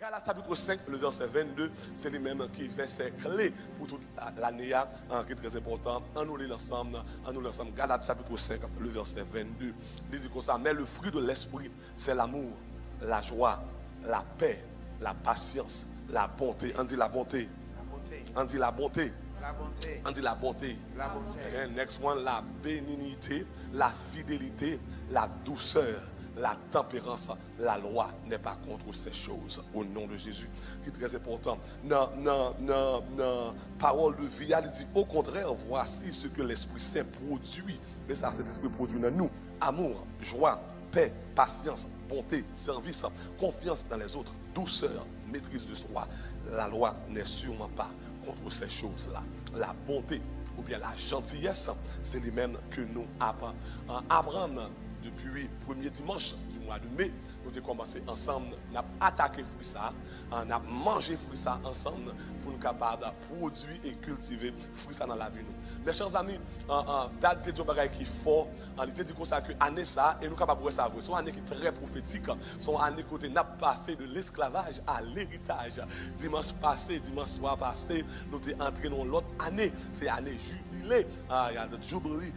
Galates chapitre 5, le verset 22, c'est lui-même qui est verset clé pour toute l'année, qui est très important. En nous l'ensemble, Galates chapitre 5, le verset 22. Il dit comme ça, mais le fruit de l'esprit, c'est l'amour, la joie, la paix, la patience, la bonté. On dit la bonté. On dit la bonté. La bonté. On dit la bonté. La bonté. And next one, la bénignité, la fidélité, la douceur, la tempérance. La loi n'est pas contre ces choses au nom de Jésus, qui est très important. Non, parole de vie, il dit au contraire, voici ce que l'Esprit Saint produit. Mais ça, cet esprit produit dans nous: amour, joie, paix, patience, bonté, service, confiance dans les autres, douceur, maîtrise de soi. La loi n'est sûrement pas contre ces choses-là. La bonté ou bien la gentillesse, c'est les mêmes que nous apprenons depuis le premier dimanche du mois de mai. Nous avons commencé ensemble, nous avons attaqué fruit ça, nous avons mangé fruit ça ensemble pour nous capables de produire et cultiver fruit ça dans la vie. Mes chers amis, date de Dieu qui est fort, on était dit comme ça que année ça et nous capables de savoir. C'est une année qui est très prophétique. C'est une année côté n'a passé de l'esclavage à l'héritage. Dimanche soir passé, nous sommes entrés dans l'autre année. C'est l'année jubilée. Il y a the Jubilee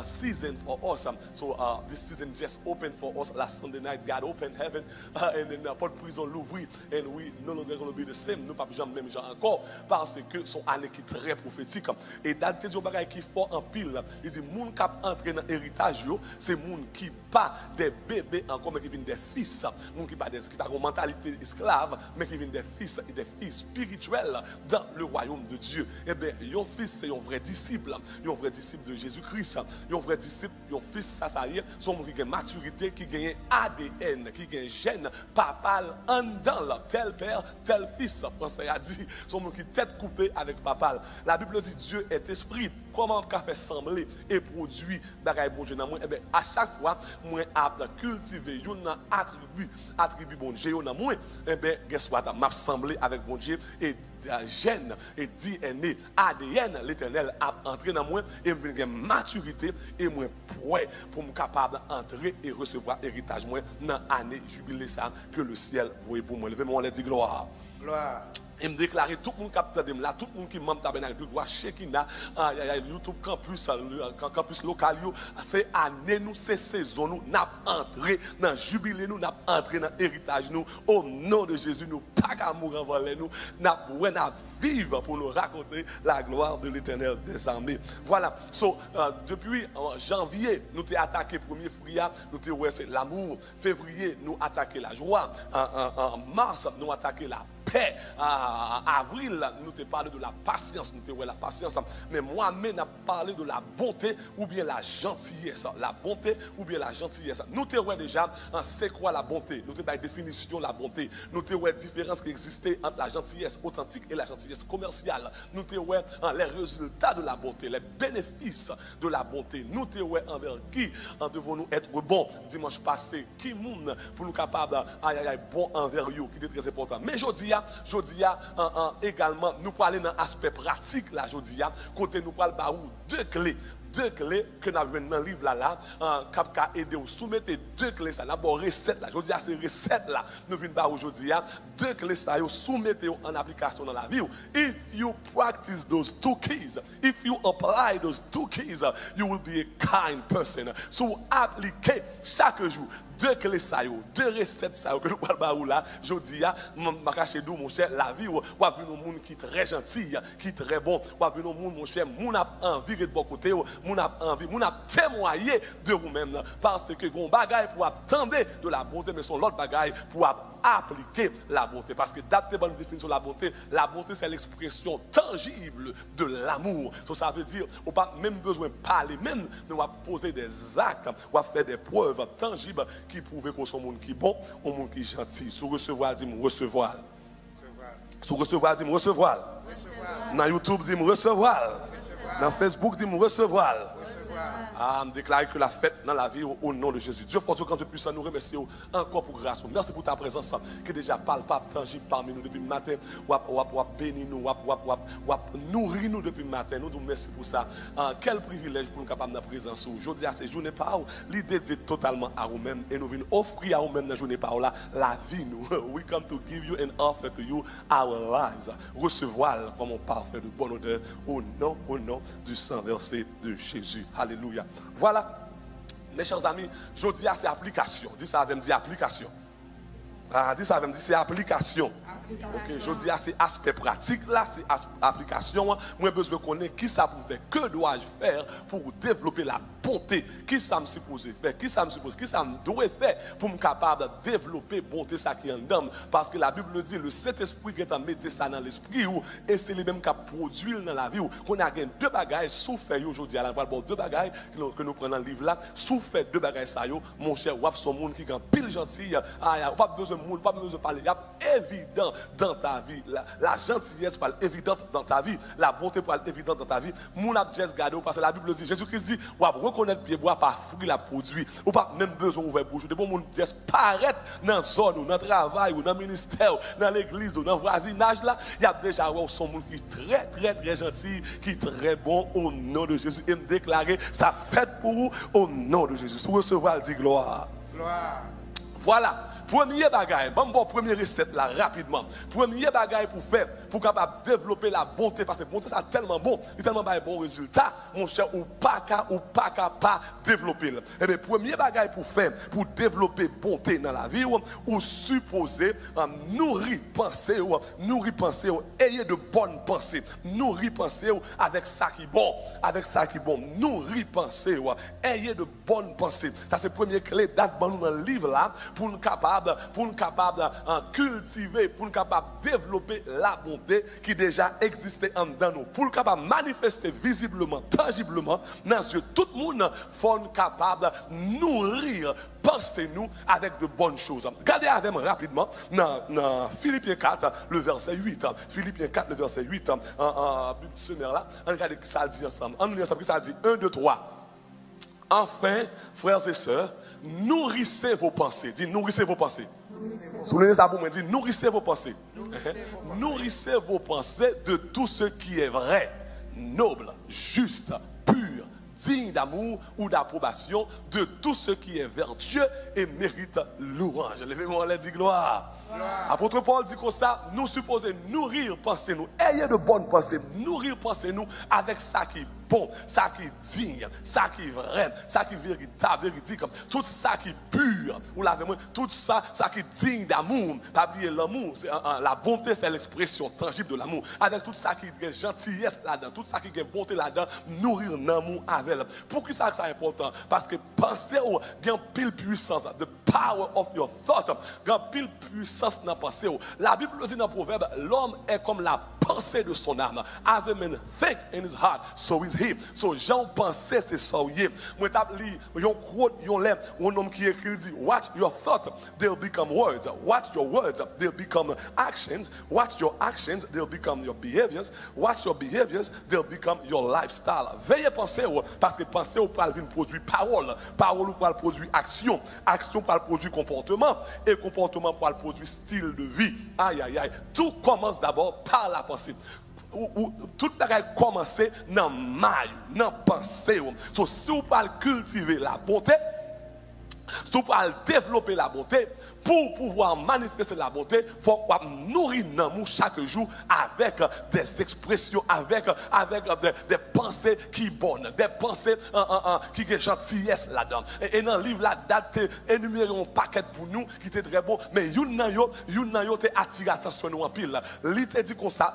season for us. So this season just opened for us last Sunday night. God opened heaven and then porte prison l'ouvrit and we no longer going to be the same. Nous pas même gens encore parce que son année qui est très prophétique. Et date de Dieu qui est fort en pile. Il dit moun qui entré dans l'héritage, c'est moun qui pas des bébés encore mais qui viennent des fils. Moun qui pas une mentalité esclave mais qui viennent des fils et des filles spirituelles dans le royaume de Dieu. Eh bien, un fils c'est un vrai disciple de Jésus-Christ. Un vrai disciple, un fils ça y est, son moun qui a maturité, qui gagne ADN, qui gagne gène papal en dedans, tel père, tel fils. Français a dit, son moun qui tête coupée avec papal. La Bible dit Dieu est esprit. Comment on fait sembler et produire bagaille bon Dieu dans moi? Eh bien, à chaque fois, moi apte cultiver un attribut bon Dieu dans moi. Eh bien, guess what? M'a semblé avec bon Dieu et gène et DNA, ADN, l'Éternel a entré dans moi et me une maturité et moi prêt pour me capable d'entrer et recevoir héritage moi dans l'année jubilée ça que le ciel voyait pour moi. Levez-moi, on dit gloire. Gloire. Et me déclarer tout le monde capte de là, tout le monde qui membre tabernacle de gloire, Shekina, YouTube campus local, c'est année nous, c'est saison nous, n'a entré dans jubilé nous, n'a entré dans héritage nous, au nom de Jésus, nous pas qu'à mourir envers nous, n'a vivre pour nous raconter la gloire de l'Éternel des armées. Voilà, so, depuis janvier, nous t'ai attaqué premier fruit, nous t'ai ouais, c'est l'amour. Février, nous attaqué la joie. En mars, nous attaqué la paix. Avril, nous te parlé de la patience, nous te ouais la patience. Mais moi-même, n'a parlé de la bonté ou bien la gentillesse. La bonté ou bien la gentillesse. Nous te ouais déjà, c'est quoi la bonté? Nous te la définition de la bonté. Nous te ouais différence qui existait entre la gentillesse authentique et la gentillesse commerciale. Nous te ouais les résultats de la bonté, les bénéfices de la bonté. Nous te ouais envers qui devons-nous être bons? Dimanche passé, qui moun pour nous capables bon envers eux, qui est très important. Mais Jodia également, nous parlons dans l'aspect pratique là, Jodia, côté nous parlons deux clés que nous avons dans le livre là, qui a aidé à soumettre deux clés, ça d'abord recette là, je dis à ces recettes là, nous venons par aujourd'hui, deux clés ça, soumettez en application dans la vie. If you practice those two keys, if you apply those two keys, you will be a kind person. So appliquez chaque jour deux clés ça, deux recettes ça que nous parlons là, je dis à mon cher, la vie, ou à un monde qui est très gentil, qui est très bon, ou à un monde mon cher, mon a envie de bon côté, mon a envie, mon a témoigné de vous-même parce que gon bagaille pour attendre de la bonté, mais son l'autre bagaille pour appliquer la bonté. Parce que date de bonne définition de la bonté c'est l'expression tangible de l'amour. Ça veut dire, on n'a pas même besoin de parler, même, mais on va poser des actes, on va faire des preuves tangibles qui prouvent qu'on est un monde qui est bon, un monde qui est gentil. Sous recevoir, dis-moi recevoir. Sous recevoir, dis-moi recevoir. Dans YouTube, dis-moi recevoir. Dans Facebook, dis-moi recevoir. Déclarer que la fête dans la vie au nom de Jésus. Dieu force quand Dieu puisse nous remercier encore pour grâce. Merci pour ta présence qui est déjà palpable, tangible parmi nous depuis le matin. Bénis nous, nourris nous depuis le matin. Nous vous merci pour ça. Quel privilège pour nous capables de la présence. Aujourd'hui à ces journées par l'idée est totalement à vous-même et nous venons offrir à vous-même dans la journée par là la vie nous. We come to give you and offer to you our lives. Recevoir comme un parfait de bonne odeur au nom du sang versé de Jésus. Alléluia. Voilà, mes chers amis, je dis à ces applications. Dis ça avec me dire application. Dis ça avec me dire c'est application. Ok, je dis à ces aspects pratiques là, ces applications, moi j'ai besoin de connaître qui ça pour faire, que dois-je faire pour développer la bonté, qui ça me suppose faire, qui ça me doit faire pour me capable de développer bonté ça qui est en dedans, parce que la Bible dit le Saint-Esprit qui est en mettre ça dans l'esprit et c'est les mêmes qui produit dans la vie qu'on a deux bagages sous fait aujourd'hui à la deux bagages que nous prenons dans le livre là, sous fait deux bagages ça yo, mon cher wap son monde qui est pile gentil, pas besoin de monde, pas besoin de parler, il y a évident dans ta vie, la gentillesse parle évidente dans ta vie, la bonté parle évidente dans ta vie. Mon a juste gardé parce que la Bible dit Jésus-Christ dit ou reconnaître pied bois par fruit la produit ou pas même besoin ouvrir bouche de bon monde juste paraître dans zone ou dans travail ou dans ministère dans l'église ou dans voisinage là, il y a déjà son monde qui est très gentil, qui est très bon au nom de Jésus et me déclarer ça fait pour vous au nom de Jésus. Vous recevoir dit gloire. Voilà. Premier bagaille, première recette là rapidement. Premier bagaille pour faire, pour capable développer la bonté, parce que bonté c'est tellement bon, c'est tellement bon résultat, mon cher, ou pas développer. Eh bien, premier bagaille pour faire, pour développer bonté dans la vie, ou supposer nourrir pensée, ayez de bonnes pensées, nourrir pensée avec ça qui est bon, nourrir pensée, ayez de bonnes pensées. Ça c'est première clé date dans le livre là pour nous capable cultiver, pour nous capable développer la bonté qui déjà existait en nous, pour nous capable manifester visiblement, tangiblement dans les yeux tout le monde, faut nous capable nourrir, pensez-nous avec de bonnes choses. Regardez avec moi rapidement dans Philippiens 4, le verset 8. Philippiens 4, le verset 8. Ce là, on regarde ce que ça dit ensemble. On lit ensemble, ça dit 1, 2, 3. Enfin, frères et sœurs, nourrissez vos pensées. Dis nourrissez vos pensées. Soulignez ça pour moi. Dis nourrissez vos pensées. Nourrissez vos pensées de tout ce qui est vrai, noble, juste, pur, digne d'amour ou d'approbation, de tout ce qui est vertueux et mérite louange. Levez-moi, on l'a dit gloire. Apôtre Paul dit comme ça, nous supposons nourrir pensez nous. Ayez de bonnes pensées, nourrir pensez nous avec ça qui est bon, ça qui est digne, ça qui est vrai, ça qui est véritable, véridique, tout ça qui est pur, ou tout ça qui est digne d'amour. Pas oublier l'amour, la bonté c'est l'expression tangible de l'amour. Avec tout ça qui est gentillesse là-dedans, tout ça qui est bonté là-dedans, nourrir l'amour avec. Pourquoi ça c'est important? Parce que penser au gain pile puissance, the power of your thought, gain pile puissance dans penser. La Bible dit dans le proverbe, l'homme est comme la pensée de son âme. As a man think in his heart, so is he. So Jean pensait c'est ça. Moi t'appelle yon quote yon lève un homme qui écrit dit watch your thought they'll become words. Watch your words they'll become actions. Watch your actions they'll become your behaviors. Watch your behaviors they'll become your lifestyle. Veillez penser parce que penser ou pas venir produire parole, parole ou pas produire action, action pas produire comportement et comportement pas produire style de vie. Aïe aïe aïe. Tout commence d'abord par la pensée. Tout a commencé dans maille, dans pensée. So, si vous parlez cultiver la bonté, si vous parlez développer la bonté, pour pouvoir manifester la bonté, il faut nourrir nous chaque jour avec des expressions, avec des pensées qui sont bonnes, des pensées qui sont gentillesse là-dedans. Et dans le livre, la date, énuméré un paquet pour nous qui était très bon, mais youn nan yo te attire attention nous en pile. Il te dit comme ça,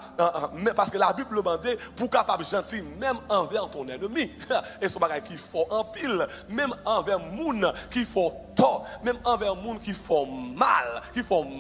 mais parce que la Bible demandait pour capable gentil même envers ton ennemi. Et ce bagage qui faut en pile, même envers moun qui faut tort, même envers moun qui font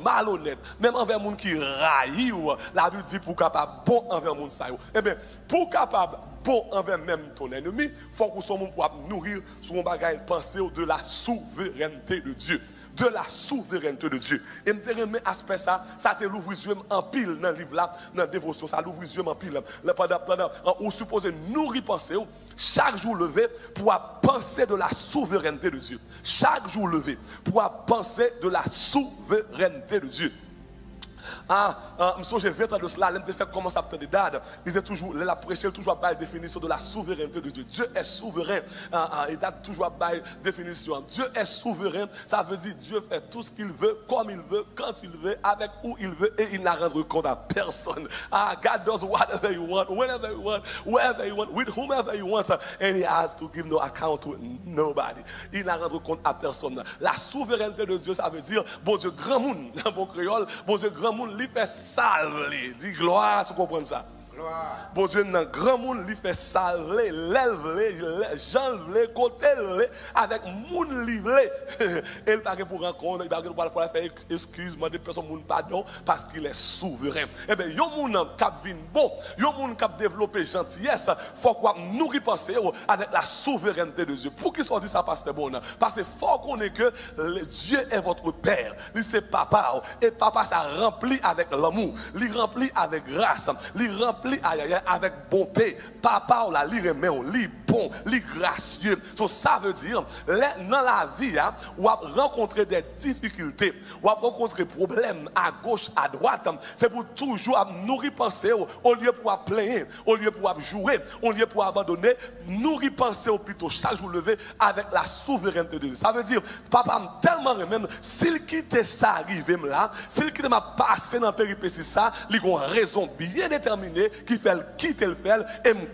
malhonnête, même envers moun qui raillent. La Bible dit pour capable bon envers moun ça yo. Eh bien, pour capable bon envers même ton ennemi, faut que son moun pour nourrir son bagage pensée de la souveraineté de Dieu. de la souveraineté de Dieu. Et me dire, mais aspect ça te l'ouvre les yeux en pile dans le livre là, dans la dévotion, ça l'ouvre les yeux en pile. Pendant, ou supposé nous repenser, chaque jour levé pour penser de la souveraineté de Dieu. Chaque jour levé pour penser de la souveraineté de Dieu. J'ai 20 ans de cela, il fait commencer à faire des dates. Il était toujours, il a prêché toujours à la définition de la souveraineté de Dieu. Dieu est souverain. Il a toujours à la définition. Dieu est souverain, ça veut dire Dieu fait tout ce qu'il veut, comme il veut, quand il veut, avec où il veut, et il n'a rendu compte à personne. God does whatever you want, whenever you want, wherever you want, with whomever you want, and he has to give no account to nobody. Il n'a rendu compte à personne. La souveraineté de Dieu, ça veut dire, bon Dieu, grand monde, dans bon créole, bon Dieu, grand monde, lui fait salver. Dis gloire, tu comprends ça? Bon Dieu, dans grand monde, lui fait salver, lève-les, j'enlève, côté-les, avec moun livré. Et il parle pour rencontre, il parle pour faire excuse, demander personne moun pardon, parce qu'il est souverain. Eh bien, yon moun kap vin bon, yon moun kap développer gentillesse, faut quoi nous repenser avec la souveraineté de Dieu. Pour qui soit dit ça, pasteur bon? Parce que faut qu'on ait que Dieu est votre Père, lui c'est papa, et papa ça remplit avec l'amour, lui remplit avec grâce, lui remplit avec bonté. Papa, on la lit remet, on lit bon, lit gracieux. So, ça veut dire, dans la vie, on va rencontrer des difficultés, on va rencontrer des problèmes à gauche, à droite. C'est pour toujours nous repenser, au lieu pour plaindre, au lieu pour jouer, au lieu pour abandonner, nous repenser au plutôt chaque jour levé avec la souveraineté de Dieu. Ça veut dire, papa m'a tellement remet, s'il quitte ça arrivé là, s'il quitte m'a passé dans la péripétie ça, il a une raison bien déterminée qui fait quitter le faire et me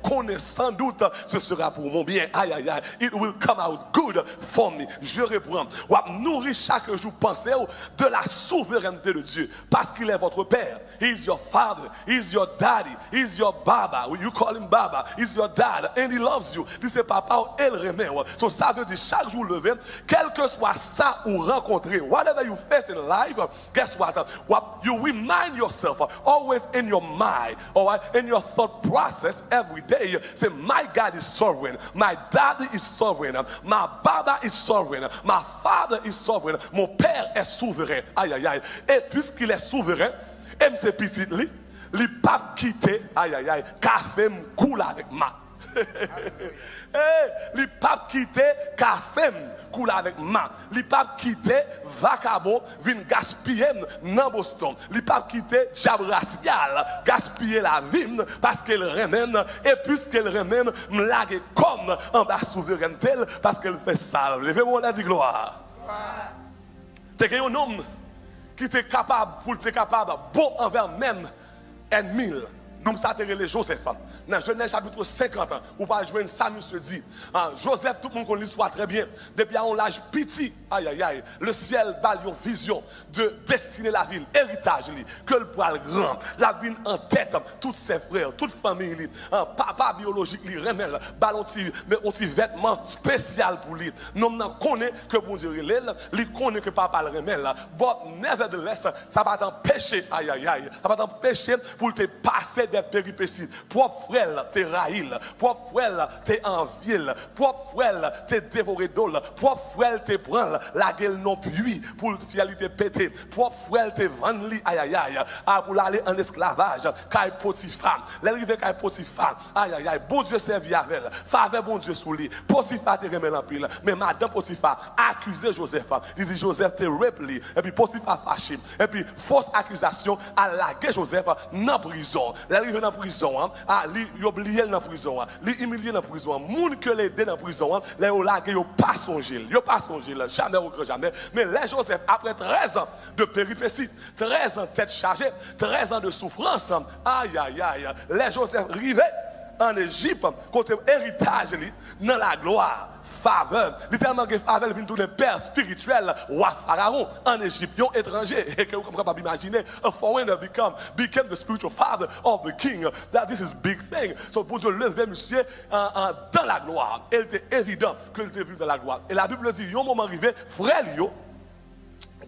connaît sans doute ce sera pour mon bien. Aïe aïe aïe, it will come out good for me. Je reprends. On va nourrir chaque jour penser de la souveraineté de Dieu parce qu'il est votre père. He is your father, he is your daddy, he is your baba. You call him baba, he is your dad and he loves you. Dit c'est papa et le remet. So ça veut dire chaque jour levé, quel que soit ça ou rencontrer, whatever you face in life, guess what? You remind yourself always in your mind, all right, in your thought process every day, say, my God is sovereign, my daddy is sovereign, my baba is sovereign, my father is sovereign, mon père est souverain. Aïe, aïe, aïe. Et puisqu'il est souverain, et c'est petit, li pape quitter, aïe, aïe, aïe, café m'coule avec ma. Les papes quitté café coule avec ma. Les papes quitté vacabo vin gaspiller dans Boston. Les papes quitté jab racial gaspiller la vie parce qu'elle remène et puisqu'elle remène m'lague comme en bas souveraineté parce qu'elle fait ça. Levez-moi la dit gloire. C'est un homme qui était capable pour être capable bon envers même ennemi. Nous ça les Joseph. Dans Genèse chapitre 50, ou pas jouer ça nous se dit. Joseph, tout le monde connaît l'histoire très bien. Depuis à l'âge petit, aïe aïe aïe, le ciel balle une vision de destiner la ville, héritage que le poil grand, la ville en tête, tous ses frères, toute famille, papa biologique lui remet ballon mais un petit vêtement spécial pour lui. Nous connaît que bon Dieu il connaît que papa le remet là. But nevertheless, ça va t'empêcher, aïe aïe aïe, ça va t'empêcher pour te passer des péripéties. Propre frère te raïl, propre frère te envié, propre frère te dévoré d'eau, propre frère te prend la gueule non puis pour fidélité pété, propre frère te vend li aïe aïe aïe, pour aller en esclavage, kay Potiphar, l'arrivé kay Potiphar, aïe aïe aïe, bon Dieu servi avec, faveur bon Dieu sous lui, Potiphar te remet en pile, mais madame Potiphar accusé Joseph, il dit Joseph te repli, et puis Potiphar fâché, et puis fausse accusation à laguer Joseph dans prison. L'arrivé dans prison, il oublié dans prison, il humilié dans prison, moun que les deux dans prison, les lagué yo pas songé, jamais au grand jamais, mais les Joseph après 13 ans de péripéties, 13 ans tête chargée, 13 ans de souffrance, aïe aïe aïe, les Joseph rivé en Égypte, côté héritage dans la gloire, faveur, littéralement que faveur vient tourner père spirituel roi pharaon en Égypte, étranger, et que vous ne pouvez pas imaginer, a foreigner became the spiritual father of the king. That this is big thing. So pour Dieu lever monsieur dans la gloire, il était évident qu'il était vu dans la gloire. Et la Bible dit, il y a un moment arrivé, frère yo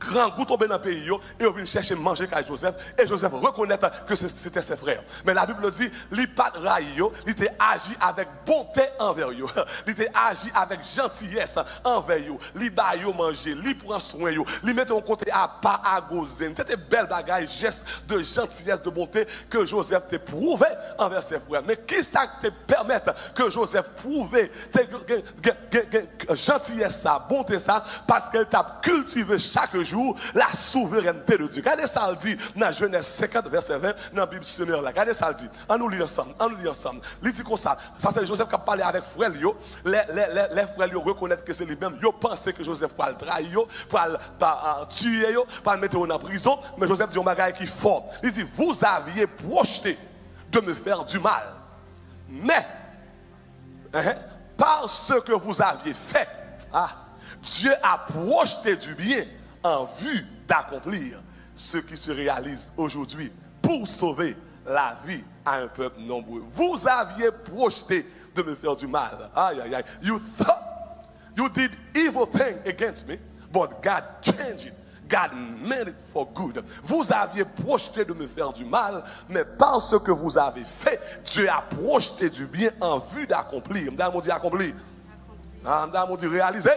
grand goût tombé dans le pays et on vient chercher manger avec Joseph et Joseph reconnaître que c'était ses frères. Mais la Bible dit, il pas raillé, il était agi avec bonté envers eux. Il était agi avec gentillesse envers eux. Il baille manger, il prend soin eux, il mettait en côté à pas à gozen. C'était belle bagaille, geste de gentillesse, de bonté que Joseph t'a prouvé envers ses frères. Mais qui ça te permet que Joseph prouve gentillesse ça, bonté ça, parce qu'elle t'a cultivé chaque jour la souveraineté de Dieu. Regardez ça, dit dans Genèse 50, verset 20, dans la Bible dictionnaire là. Regardez ça, le dit. On nous lit ensemble, Il dit comme ça. Ça, c'est Joseph qui a parlé avec frère. Les frères reconnaissent que c'est lui-même. Ils pensaient que Joseph va le trahir, va le tuer, va le mettre en prison. Mais Joseph dit un bagage qui est fort. Il dit, vous aviez projeté de me faire du mal. Mais, par ce que vous aviez fait, Dieu a projeté du bien en vue d'accomplir ce qui se réalise aujourd'hui pour sauver la vie à un peuple nombreux. Vous aviez projeté de me faire du mal. Aïe, aïe, aïe. You thought you did evil thing against me, but God changed it. God made it for good. Vous aviez projeté de me faire du mal, mais par ce que vous avez fait, Dieu a projeté du bien en vue d'accomplir. Madame, on dit accomplir. Madame, on dit réaliser.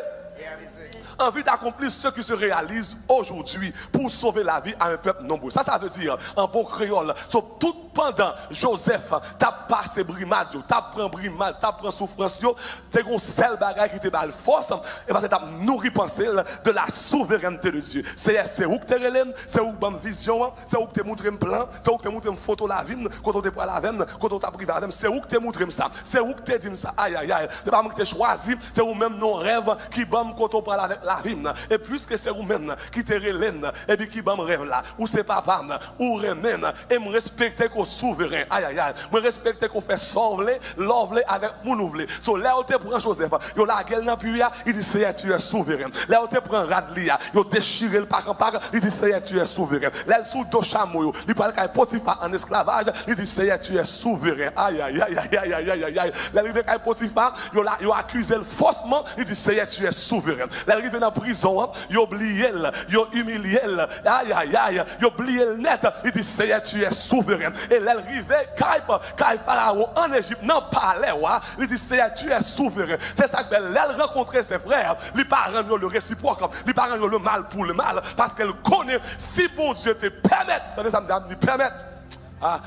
En vue d'accomplir ce qui se réalise aujourd'hui pour sauver la vie à un peuple nombreux. Ça veut dire, en bon créole, tout pendant Joseph, t'as passé brimade, t'as pris brimade, t'as pris souffrance, t'as un seul bagage qui te bat force, et parce que t'as nourri pensée de la souveraineté de Dieu. C'est où que t'es relève, c'est où que t'as vision, c'est où que t'es montré un plan, c'est où que t'es montré une photo la vie, quand on t'es pas la veine, quand on t'a privé la veine, c'est où que t'es montré ça, c'est où que t'es dit ça, aïe aïe aïe, c'est pas moi que t'es choisi, c'est où même nos rêves qui bam quand on parle avec la vie, et puisque c'est vous-même qui te relève, et puis qui bam rêve là, ou c'est papa, ou remène, et me respecter qu'on souverain, aïe aïe aïe, me respecter qu'on fait sauver, l'ouvre avec mon ouvre. So là où tu prends Joseph, yo la gueule dans puya, il dit c'est tu es souverain. Là où tu prends Radlia, yo déchiré le pack en pack, il dit c'est tu es souverain. Là sous dos chameau, il parle qu'à Potiphar en esclavage, il dit c'est tu es souverain. Aïe aïe aïe aïe aïe aïe aïe aïe. Là arrivé qu'à Potiphar, yo accusé faussement, il dit c'est tu es souverain. Là arrivé dans prison, yo oublié, yo humilié, aïe aïe aïe, yo oublié le net, il dit c'est tu es souverain. Et là arrivé quand Pharaon en Égypte n'en parlait, il dit c'est tu es souverain. C'est ça que fait elle rencontrer ses frères, les parents le réciproque, les parents le mal pour le mal, parce qu'elle connaît si bon Dieu te permet, attendez ça me dit permet,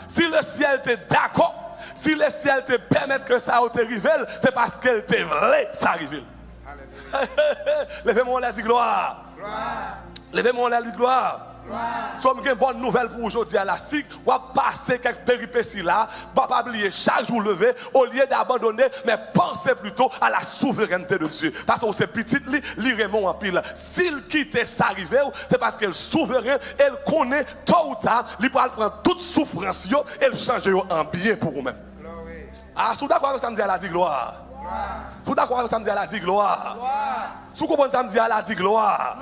si le ciel te d'accord, si le ciel te permet que ça te révèle, c'est parce qu'elle te voulait ça révèle. Levez-moi la dit gloire. Levez-moi la dit gloire. Somme une bonne nouvelle pour aujourd'hui à la SIC, ou à passer quelques péripéties là, pas oublier chaque jour levé, au lieu d'abandonner, mais pensez plutôt à la souveraineté de Dieu. Parce que c'est petit, li Raymond en pile. S'il quitte ça arrivé, c'est parce qu'elle souverain, elle connaît tôt ou tard, il peut prendre toute souffrance, et le changer en bien pour vous-même. Sous d'accord que ça me dit à la dit gloire. Sous d'accord que ça me dit à la dit gloire. Sous comprenez ça me dit à la dit gloire.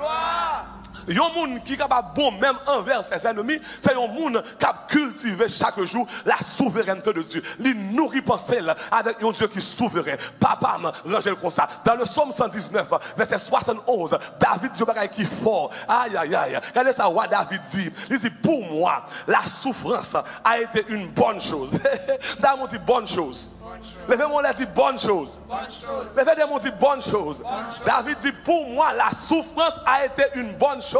Il y a un monde qui est capable bon même envers ses ennemis, c'est un monde qui a cultivé chaque jour la souveraineté de Dieu. Il nourrit pensée avec un Dieu qui est souverain. Papa m'a rangé comme ça. Dans le psaume 119, verset 71, David dit qui est fort. Aïe aïe aïe. Regardez ça, what David dit. Il dit pour moi, la souffrance a été une bonne chose. David dit bonne chose. Levez-moi là dit bonne chose. Levez-moi dit bonne chose. David dit pour moi la souffrance a été une bonne chose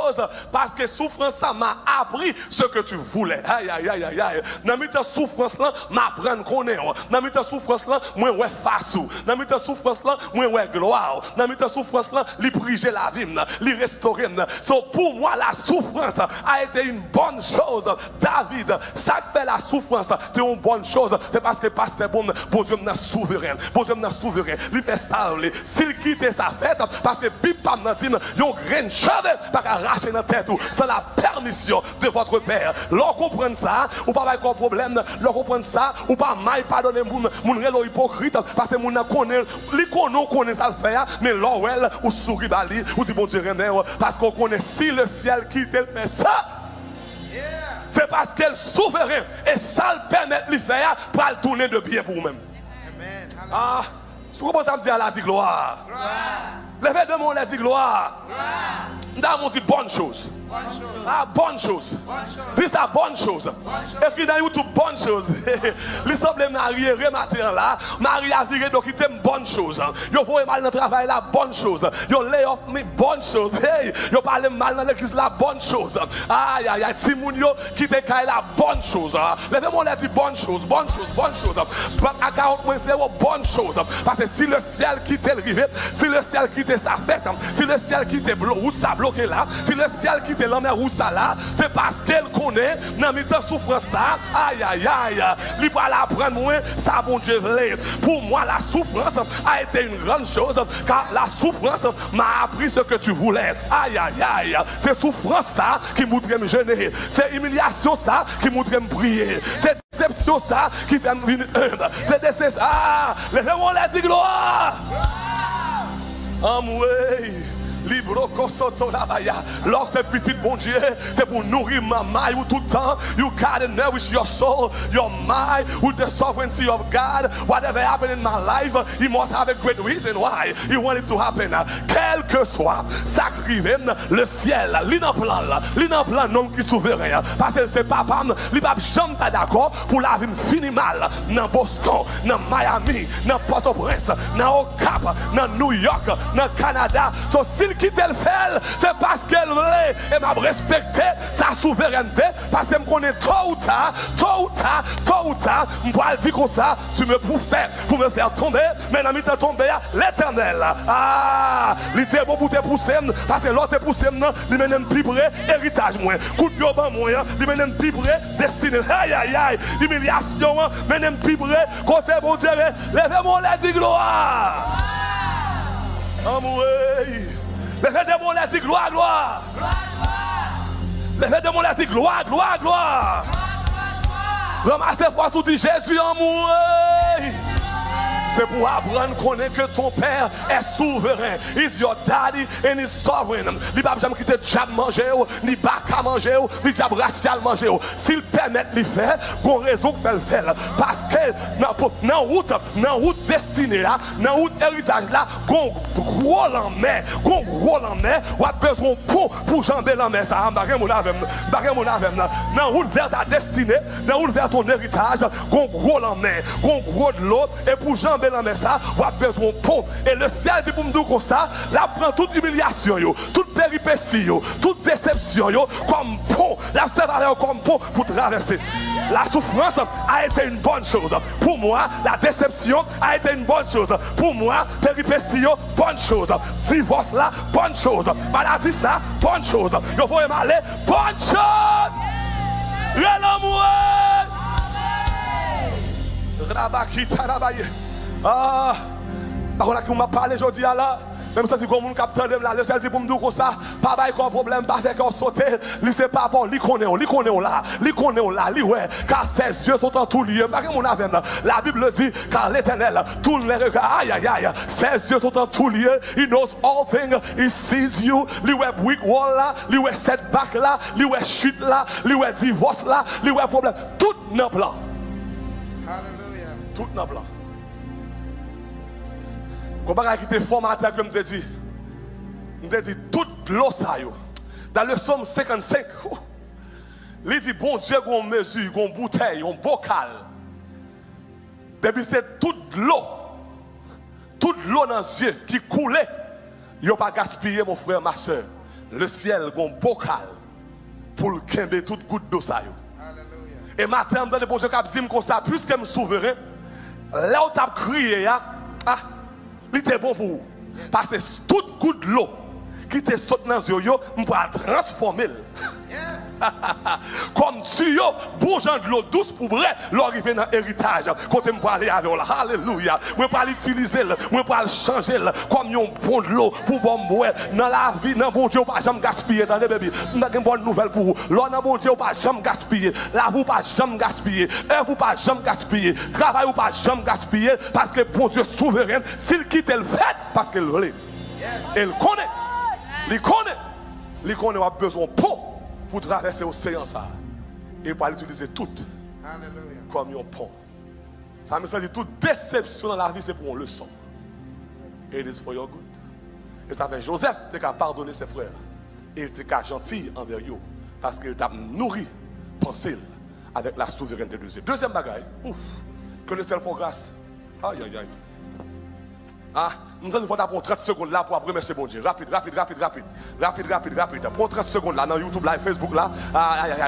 parce que souffrance ça m'a appris ce que tu voulais. Aïe aïe aïe aïe aïe. Dans ta souffrance là m'apprendre connaître. Dans ta souffrance là moi ouais face. Dans ta souffrance là moi ouais gloire. Dans ta souffrance là li priger la vie, li restaurer. So pour moi la souffrance a été une bonne chose. David, ça fait la souffrance c'est une bonne chose, c'est parce que pasteur bon Dieu m'a souverain. Bon Dieu m'a souverain. Il fait ça. S'il quitte sa fête, parce que Bible n'a dit, il y a un grain de cheveux pas arracher dans la tête sans la permission de votre père. L'on comprend ça, ou pas avec un problème. L'on comprend ça, ou pas mal pardonner mon relo hypocrite, parce que mon connaît, les connaît ça le faire, mais l'on ou sourit bali, ou dit bon Dieu remet, parce qu'on connaît si le ciel quitte, elle fait ça. C'est parce qu'elle est souverain et ça le permet de lui faire pour le tourner de bien pour vous-même. Si vous commencez à me dire, elle a dit gloire. Levez de mon, elle a dit gloire. Nous avons dit bonne chose. Ah, bonne chose. Dis ça, bonne chose. Écrit dans YouTube, bonne chose. Il semble marié, rematé là. Marie a viré, donc il t'aime bonne chose. Yo voyez mal dans le travail là, bonne chose. Yo lay off me, bonne chose. Hey, yo parle mal dans l'église là, bonne chose. Aïe, aïe, aïe, Timoun yo qui te caille la bonne chose. Levez-moi là, dit bonne chose, bonne chose, bonne chose. À 40 moins 0, bonne chose. Parce que si le ciel quitte le rivet, si le ciel quitte sa fête, si le ciel quitte route ça bloqué là, si le ciel quitte la mer où ça là, c'est parce qu'elle connaît dans mi-temps souffrance ça. Aïe aïe aïe, il va l'apprendre moins ça bon Dieu veut. Pour moi la souffrance a été une grande chose car la souffrance m'a appris ce que tu voulais. Aïe aïe aïe, c'est souffrance ça qui m'ouvre me gêner, c'est humiliation ça qui m'ouvre me prier, c'est déception ça qui fait me venir humble, c'est déception. Ah, levez-moi la dit gloire. Amoué. Libro Kosoto Labaya. Lord, c'est petit bon Dieu, c'est pour nourrir ma mind tout le temps. You gotta nourish your soul, your mind with the sovereignty of God. Whatever happened in my life, He must have a great reason why He wanted it to happen. Quel que soit ça arrive, le ciel, l'inemplan non qui souverain. Parce que c'est papa, il va jamais pas d'accord pour la vie fini mal. Dans Boston, dans Miami, dans Port-au-Prince, dans Au-Cap, dans New York, dans Canada. So, qui te le fait, c'est parce qu'elle voulait et m'a respecté sa souveraineté, parce que je connais tôt ou tard, je vais dire comme ça, tu me poussais pour me faire tomber, mais dans le tomber, l'éternel, ah, il était bon pour te pousser, parce que l'autre te poussé, il m'a même pibré, héritage moins, coup de pied au moins, il m'a même pibré, destiné, aïe aïe aïe, humiliation, mais même pibré, côté bon Dieu, levez-moi la dit gloire. Amoué. Levez de mon dit gloire, gloire. Levez de mon dit gloire, gloire, gloire. Ramassez-moi sous dit Jésus en moi. C'est pour apprendre qu'on est que ton père est souverain. He's your daddy and he's sovereign. Il va jamais quitter diable manger, ni baka manger, ni diable racial manger. S'il permet de le faire, qu'on raison pour le faire. Parce que dans route destinée là, dans route héritage là, qu'on gros en mer, on a besoin pour jamber la mer. Ça, dans route vers ta destinée, dans route vers ton héritage, qu'on gros en mer, qu'on gros de l'eau, et pour jamber la mer ça, on a besoin de pont. Et le ciel dit pour me dire comme ça, là prend toute humiliation, toute péripétie, toute déception comme pont. La sévère comme pont pour traverser. La souffrance a été une bonne chose. Pour moi, la déception a été une bonne chose. Pour moi, péripétie, bonne chose. Divorce là, bonne chose. Maladie ça, bonne chose. Vous voyez m'aller, bonne chose. L'amour. Ah, par contre, on m'a parlé aujourd'hui là. Même ça, c'est comme un capteur de là. Le seul dit pour me dire comme ça, pas de problème, pas faire qu'on saute. Lui, c'est pas bon, lui connaît là, lui, ouais. Car ses yeux sont en tout lieu. La Bible dit, car l'Éternel tourne les regards. Aïe, aïe, aïe. Ses yeux sont en tout lieu. He knows all things. He sees you. Lui, ouais, brick wall là. Lui, ouais, setback là. Lui, ouais, chute là. Lui, ouais, divorce là. Lui, ouais, problème. Tout dans plan. Hallelujah. Tout dans plan. Comment qui était formateur comme je dis, toute l'eau ça yo. Dans le psaume 55, il dit bon Dieu qu'on mesure, qu'on bouteille, qu'on bocal. Depuis c'est toute l'eau dans les yeux qui coulait, il n'a pas gaspillé mon frère, ma soeur. Le ciel qu'on bocal pour le quimber toute goutte d'eau ça yo. Et maintenant dans le bon Dieu qui dit comme ça, puisque je suis souverain, là où tu as crié, il était bon pour vous. Parce que toute goutte de l'eau qui te saute dans les yeux, on peut la transformer. Comme tu bon genre de l'eau douce pour vrai, l'arriver dans l'héritage. Quand je peux aller avec là, alléluia. Je peux l'utiliser, je peux changer comme un bon de l'eau pour bon boire. Dans la vie, dans bon Dieu, pas jamais gaspiller. Dans les bébés, je une bonne nouvelle pour vous. Là, dans bon Dieu, pas jamais gaspiller. Là, vous pas jamais gaspiller. Vous pas jamais gaspiller. Travail, vous pas jamais gaspiller. Parce que bon Dieu souverain, s'il quitte le fait, parce qu'il le il connaît. Il connaît, on a besoin pour traverser l'océan ça. Et pour l'utiliser tout comme un pont. Ça me dit toute déception dans la vie, c'est pour une leçon. It is for your good. Et ça fait Joseph qui a pardonné ses frères. Et il était gentil envers eux. Parce qu'il t'a nourri, pensez avec la souveraineté de Dieu. Deuxième bagaille, ouf, que le ciel fasse grâce. Aïe, aïe, aïe. Ah, nous allons prendre 30 secondes là pour remercier mon Dieu. Rapide. Prends 30 secondes là dans YouTube, là, Facebook là.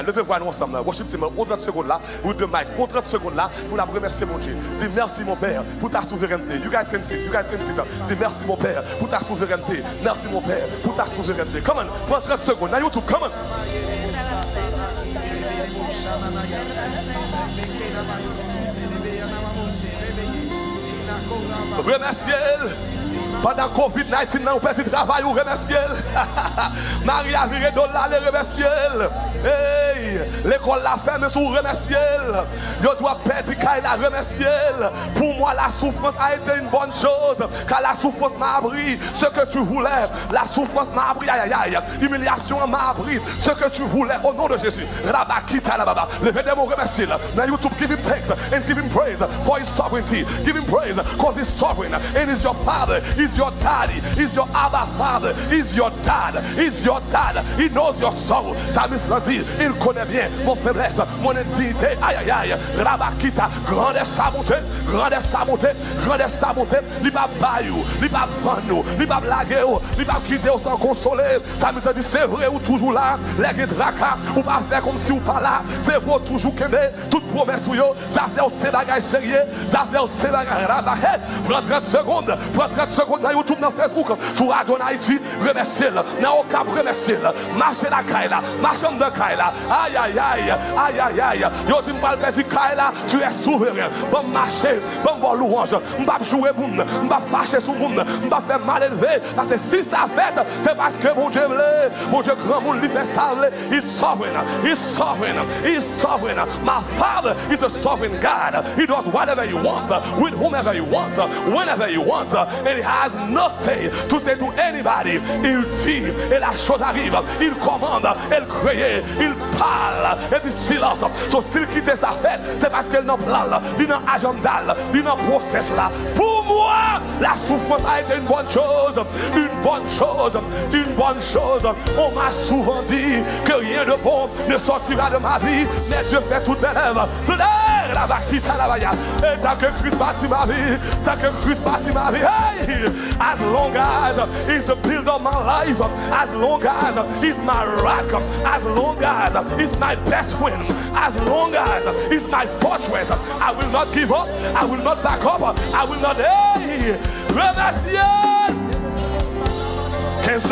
Levez-vous ensemble là. Worship team, prends 30 secondes là. With the mic, prends 30 secondes là pour la remercier mon Dieu. Dis merci mon Père pour ta souveraineté. You guys can see ça. Dis merci mon Père pour ta souveraineté. Merci mon Père pour ta souveraineté. Come on, prends 30 secondes dans YouTube, come on. Remerciez pendant Covid-19, nous petit travail, ou remerciez Marie a viré dollar, les remerciez. Hey, l'école la ferme, sous remerciez. Yo dois perdre la remercier. Pour moi, la souffrance a été une bonne chose, car la souffrance m'a appris ce que tu voulais. La souffrance m'a appris, aïe aïe aïe, l'humiliation m'a appris ce que tu voulais au nom de Jésus. Rabakita la baba, levez des mots remercier. Now YouTube, give him thanks and give him praise for his sovereignty. Give him praise because he's sovereign and he's your father. He's your daddy, he's your Abba Father, he's your dad, he's your dad, he knows your soul. Samis l'a dit, il connaît bien mon faiblesse, mon intimité. Aïe aïe aïe, Rabakita, grandeur sa bonté, grandeur sa bonté, grandeur sa bonté. Il va bailler, il va vendre, il va blaguer, il va quitter sans consoler. Samis a dit, c'est vrai ou toujours là, les draka, ou pas faire comme si ou pas là, c'est vrai toujours qu'aimer, toute promesse ou yo, ça fait au bagaille sérieux, ça fait au bagaille rabahet. Prends 30 secondes, prends 30 secondes. Dans YouTube, dans Facebook, sur Radio Haïti, remerciez-le. Dans au Cap, remerciez-le. Marchez la Kaila, marchez de Kaila. Aïe, aïe, aïe, aïe, aïe, aïe. Yo dis, m'pas le petit Kaila, tu es souverain. Bon marcher, bon louange. M'pas jouer boum, m'pas fâcher sous boum, m'pas faire mal élevé. Parce que si ça fait, c'est parce que mon Dieu m'lait. Mon Dieu grand monde lui fait ça. He's sovereign, he's sovereign, he's sovereign. My Father is a sovereign God. He does whatever you want, with whomever you want, whenever you want. And he has no say to say to anybody. Il dit et la chose arrive. Il commande, elle crée, il parle et puis silence. So s'il quitte sa fête, c'est parce qu'elle n'a plan, il n'a agenda, il n'a process là. Pour moi, la souffrance a été une bonne chose, une bonne chose, une bonne chose. On m'a souvent dit que rien de bon ne sortira de ma vie, mais Dieu fait toute belle œuvre. La vaquita la vaya. Et tant que Christ bâtit ma vie, tant que Christ bâtit ma vie. Hey, as long as he's the builder of my life, as long as he's my rock, as long as he's my best friend, as long as he's my fortress, I will not give up, I will not back up, I will not. Hey, remercier. 15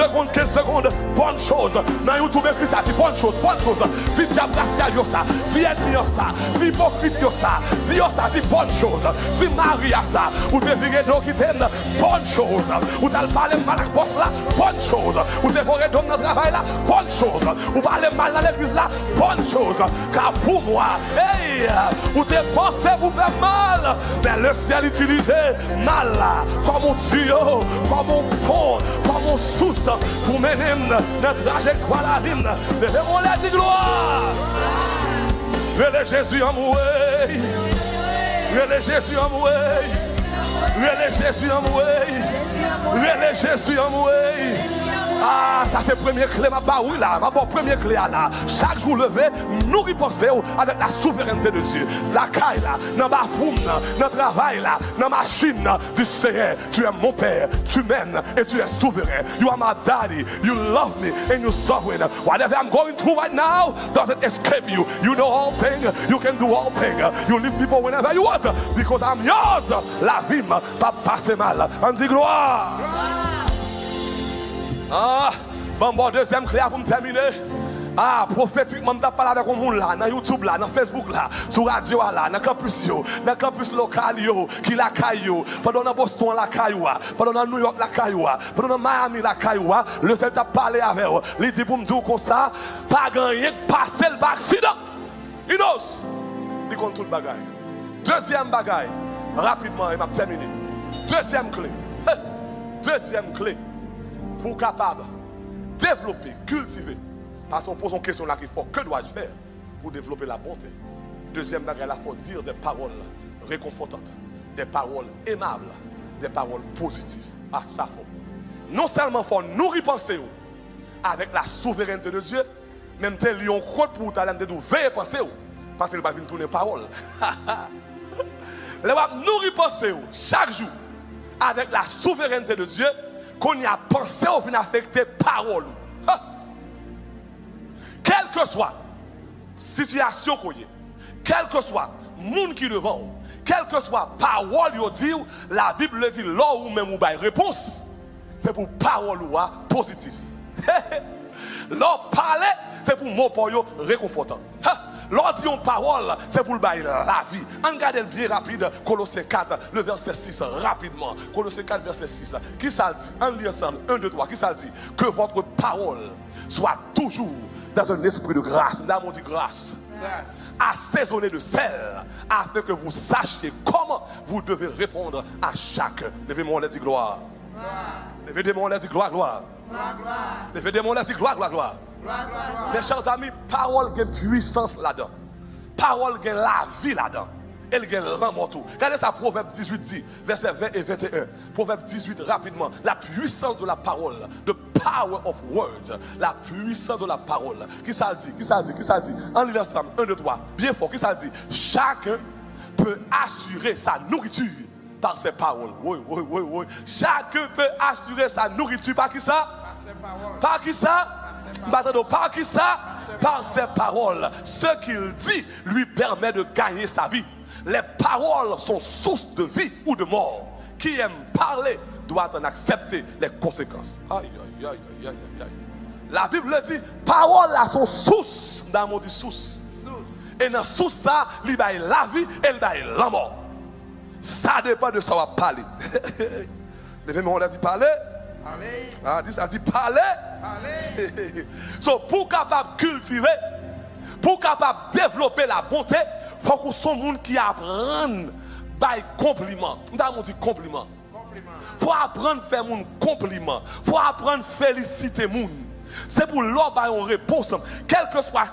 secondes, bonne chose. Dans YouTube, écrit ça, dit bonne chose. Dis diable racial, ça. Dis ennemi, ça. Dis hypocrite, ça. Dis ça, dis bonne chose. Dis Marie, ça. Ou te virer d'eau qui t'aime, bonne chose. Ou t'as parlé mal à la bosse là, bonne chose. Ou te forêt d'homme dans le travail là, bonne chose. Ou parler mal dans l'église là, bonne chose. Car pour moi, hey, ou te pensé vous faire mal, mais le ciel utilisé mal là, comme un tuyau, comme un pont, comme un sous. Pour mener notre trajectoire à la vie. Levez-moi la dit gloire. Relais Jésus en moué. Relais Jésus en moué. Relais Jésus en moué. Relais Jésus en moué. Ah, ça c'est première clé, ma baoui là, ma bonne première clé là. Chaque jour levé, nous repensez avec la souveraineté de Dieu. La caille là, dans ma foum, dans le travail là, dans ma machine du Seigneur. Tu es mon Père, tu m'aimes et tu es souverain. You are my daddy, you love me and you sovereign. Whatever I'm going through right now doesn't escape you. You know all things, you can do all things. You leave people whenever you want because I'm yours. La vie m'a pas passé mal. On dit gloire. Ah, bon, deuxième clé pour me terminer. Ah, prophétiquement, je parle avec un monde là, dans YouTube là, dans Facebook là, sur radio là, dans campus local qui la caillou, pendant dans Boston la caillou, pendant dans New York la caillou, pendant dans Miami la caillou, le seul t'a parlé avec eux. Il dit pour me dire comme ça, pas gagner, passer le accident. Il ose. Il compte toute bagaille. Deuxième bagaille, rapidement, il m'a terminé. Deuxième clé. Deuxième clé. Pour capable développer, cultiver. Parce qu'on pose une question là qu'il faut. Que dois-je faire pour développer la bonté? Deuxième bagage, il faut dire des paroles réconfortantes, des paroles aimables, des paroles positives. Ah, ça faut. Non seulement il faut nous repenser avec la souveraineté de Dieu, même tel lion crotte pour talent de nous veiller penser parce qu'il va venir tourner parole. Le va nourrir penser chaque jour avec la souveraineté de Dieu qu'on y a pensé au fin affecter parole. Quelle que soit situation qu'on y est, quel que soit monde qui devant, quelle que soit parole yo dit, la Bible dit là ou même ou bail réponse, c'est pour parole ou positif. Là parler, c'est pour mot pour yo réconfortant. L'on dit une parole, c'est pour le bail la vie. Regardez bien rapide, Colossiens 4, le verset 6, rapidement. Colossiens 4, verset 6. Qui ça dit? On lit ensemble, 1, 2, 3. Qui ça dit? Que votre parole soit toujours dans un esprit de grâce. Là, on dit grâce. Assaisonné de sel, afin que vous sachiez comment vous devez répondre à chacun. Levez-moi, on les dit gloire. Levez-moi, on les dit gloire, gloire. Levez-moi, on les dit gloire, gloire, gloire. Mes chers amis, parole a une puissance là-dedans. Parole a la vie là-dedans. Elle a l'amour tout. Regardez ça, Proverbe 18 dit, versets 20 et 21. Proverbe 18 rapidement. La puissance de la parole. The power of words. La puissance de la parole. Qui ça dit? Qui ça dit? Qui ça dit? En lisant ensemble, 1, 2, 3. Bien fort. Qui ça dit? Chacun peut assurer sa nourriture par ses paroles. Oui, oui, oui, oui. Chacun peut assurer sa nourriture par qui ça? Par qui ça? Par qui ça? Par ses paroles. Ce qu'il dit lui permet de gagner sa vie. Les paroles sont source de vie ou de mort. Qui aime parler doit en accepter les conséquences. Aïe, aïe, aïe, aïe, aïe, aïe. La Bible dit, paroles là sont source. Dans le mot dit source. Et dans source ça, il y a la vie et il y a la mort. Ça dépend de ça qu'on va parler. Levez-moi, on a dit parler. Ah, ça dit parler. So, pour capable cultiver, pour capable développer la bonté, il faut qu'on soit un monde qui apprenne par compliment. On dit compliment. Il faut apprendre à faire mon compliment. Il faut apprendre à féliciter mon. C'est pour leur donner une réponse. Quelle que soit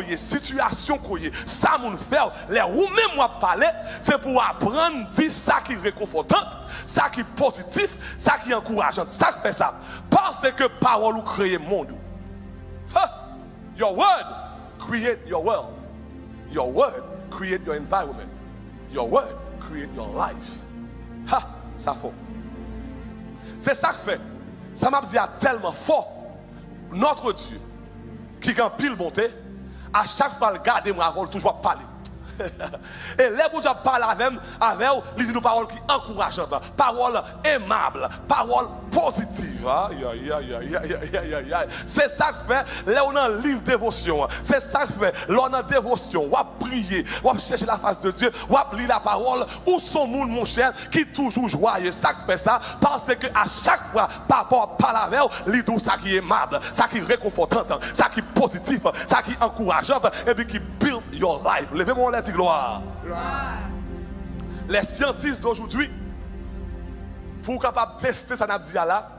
la situation, ça mon faire, les ou même moi parler, c'est pour apprendre à dire ça qui est réconfortant, ça qui est positif, ça qui est encourageant, ça qui fait ça. Parce que parole ou crée monde. Your word create your world. Your word create your environment. Your word create your life. Ça faut. C'est ça que fait. Ça m'a dit tellement fort. Notre Dieu, qui a pile bonté, à chaque fois, garde moi, toujours parler. Et les gens qui parlent avec ils disent des paroles qui encourageantes, paroles aimables, paroles positives. C'est ça que fait, là on a un livre de dévotion. C'est ça que fait, là on a dévotion. On va prier, on va chercher la face de Dieu, on va lire la parole. Où sont monde, mon cher, qui toujours joyeux? Ça que fait ça, parce que à chaque fois, papa parle avec il dit ça qui est aimable, ça qui est réconfortant, ça qui est positif, ça qui est encourageant, et puis qui build your life. Levez-moi la gloire. Les scientifiques d'aujourd'hui, pour capable tester ça n'a dit là,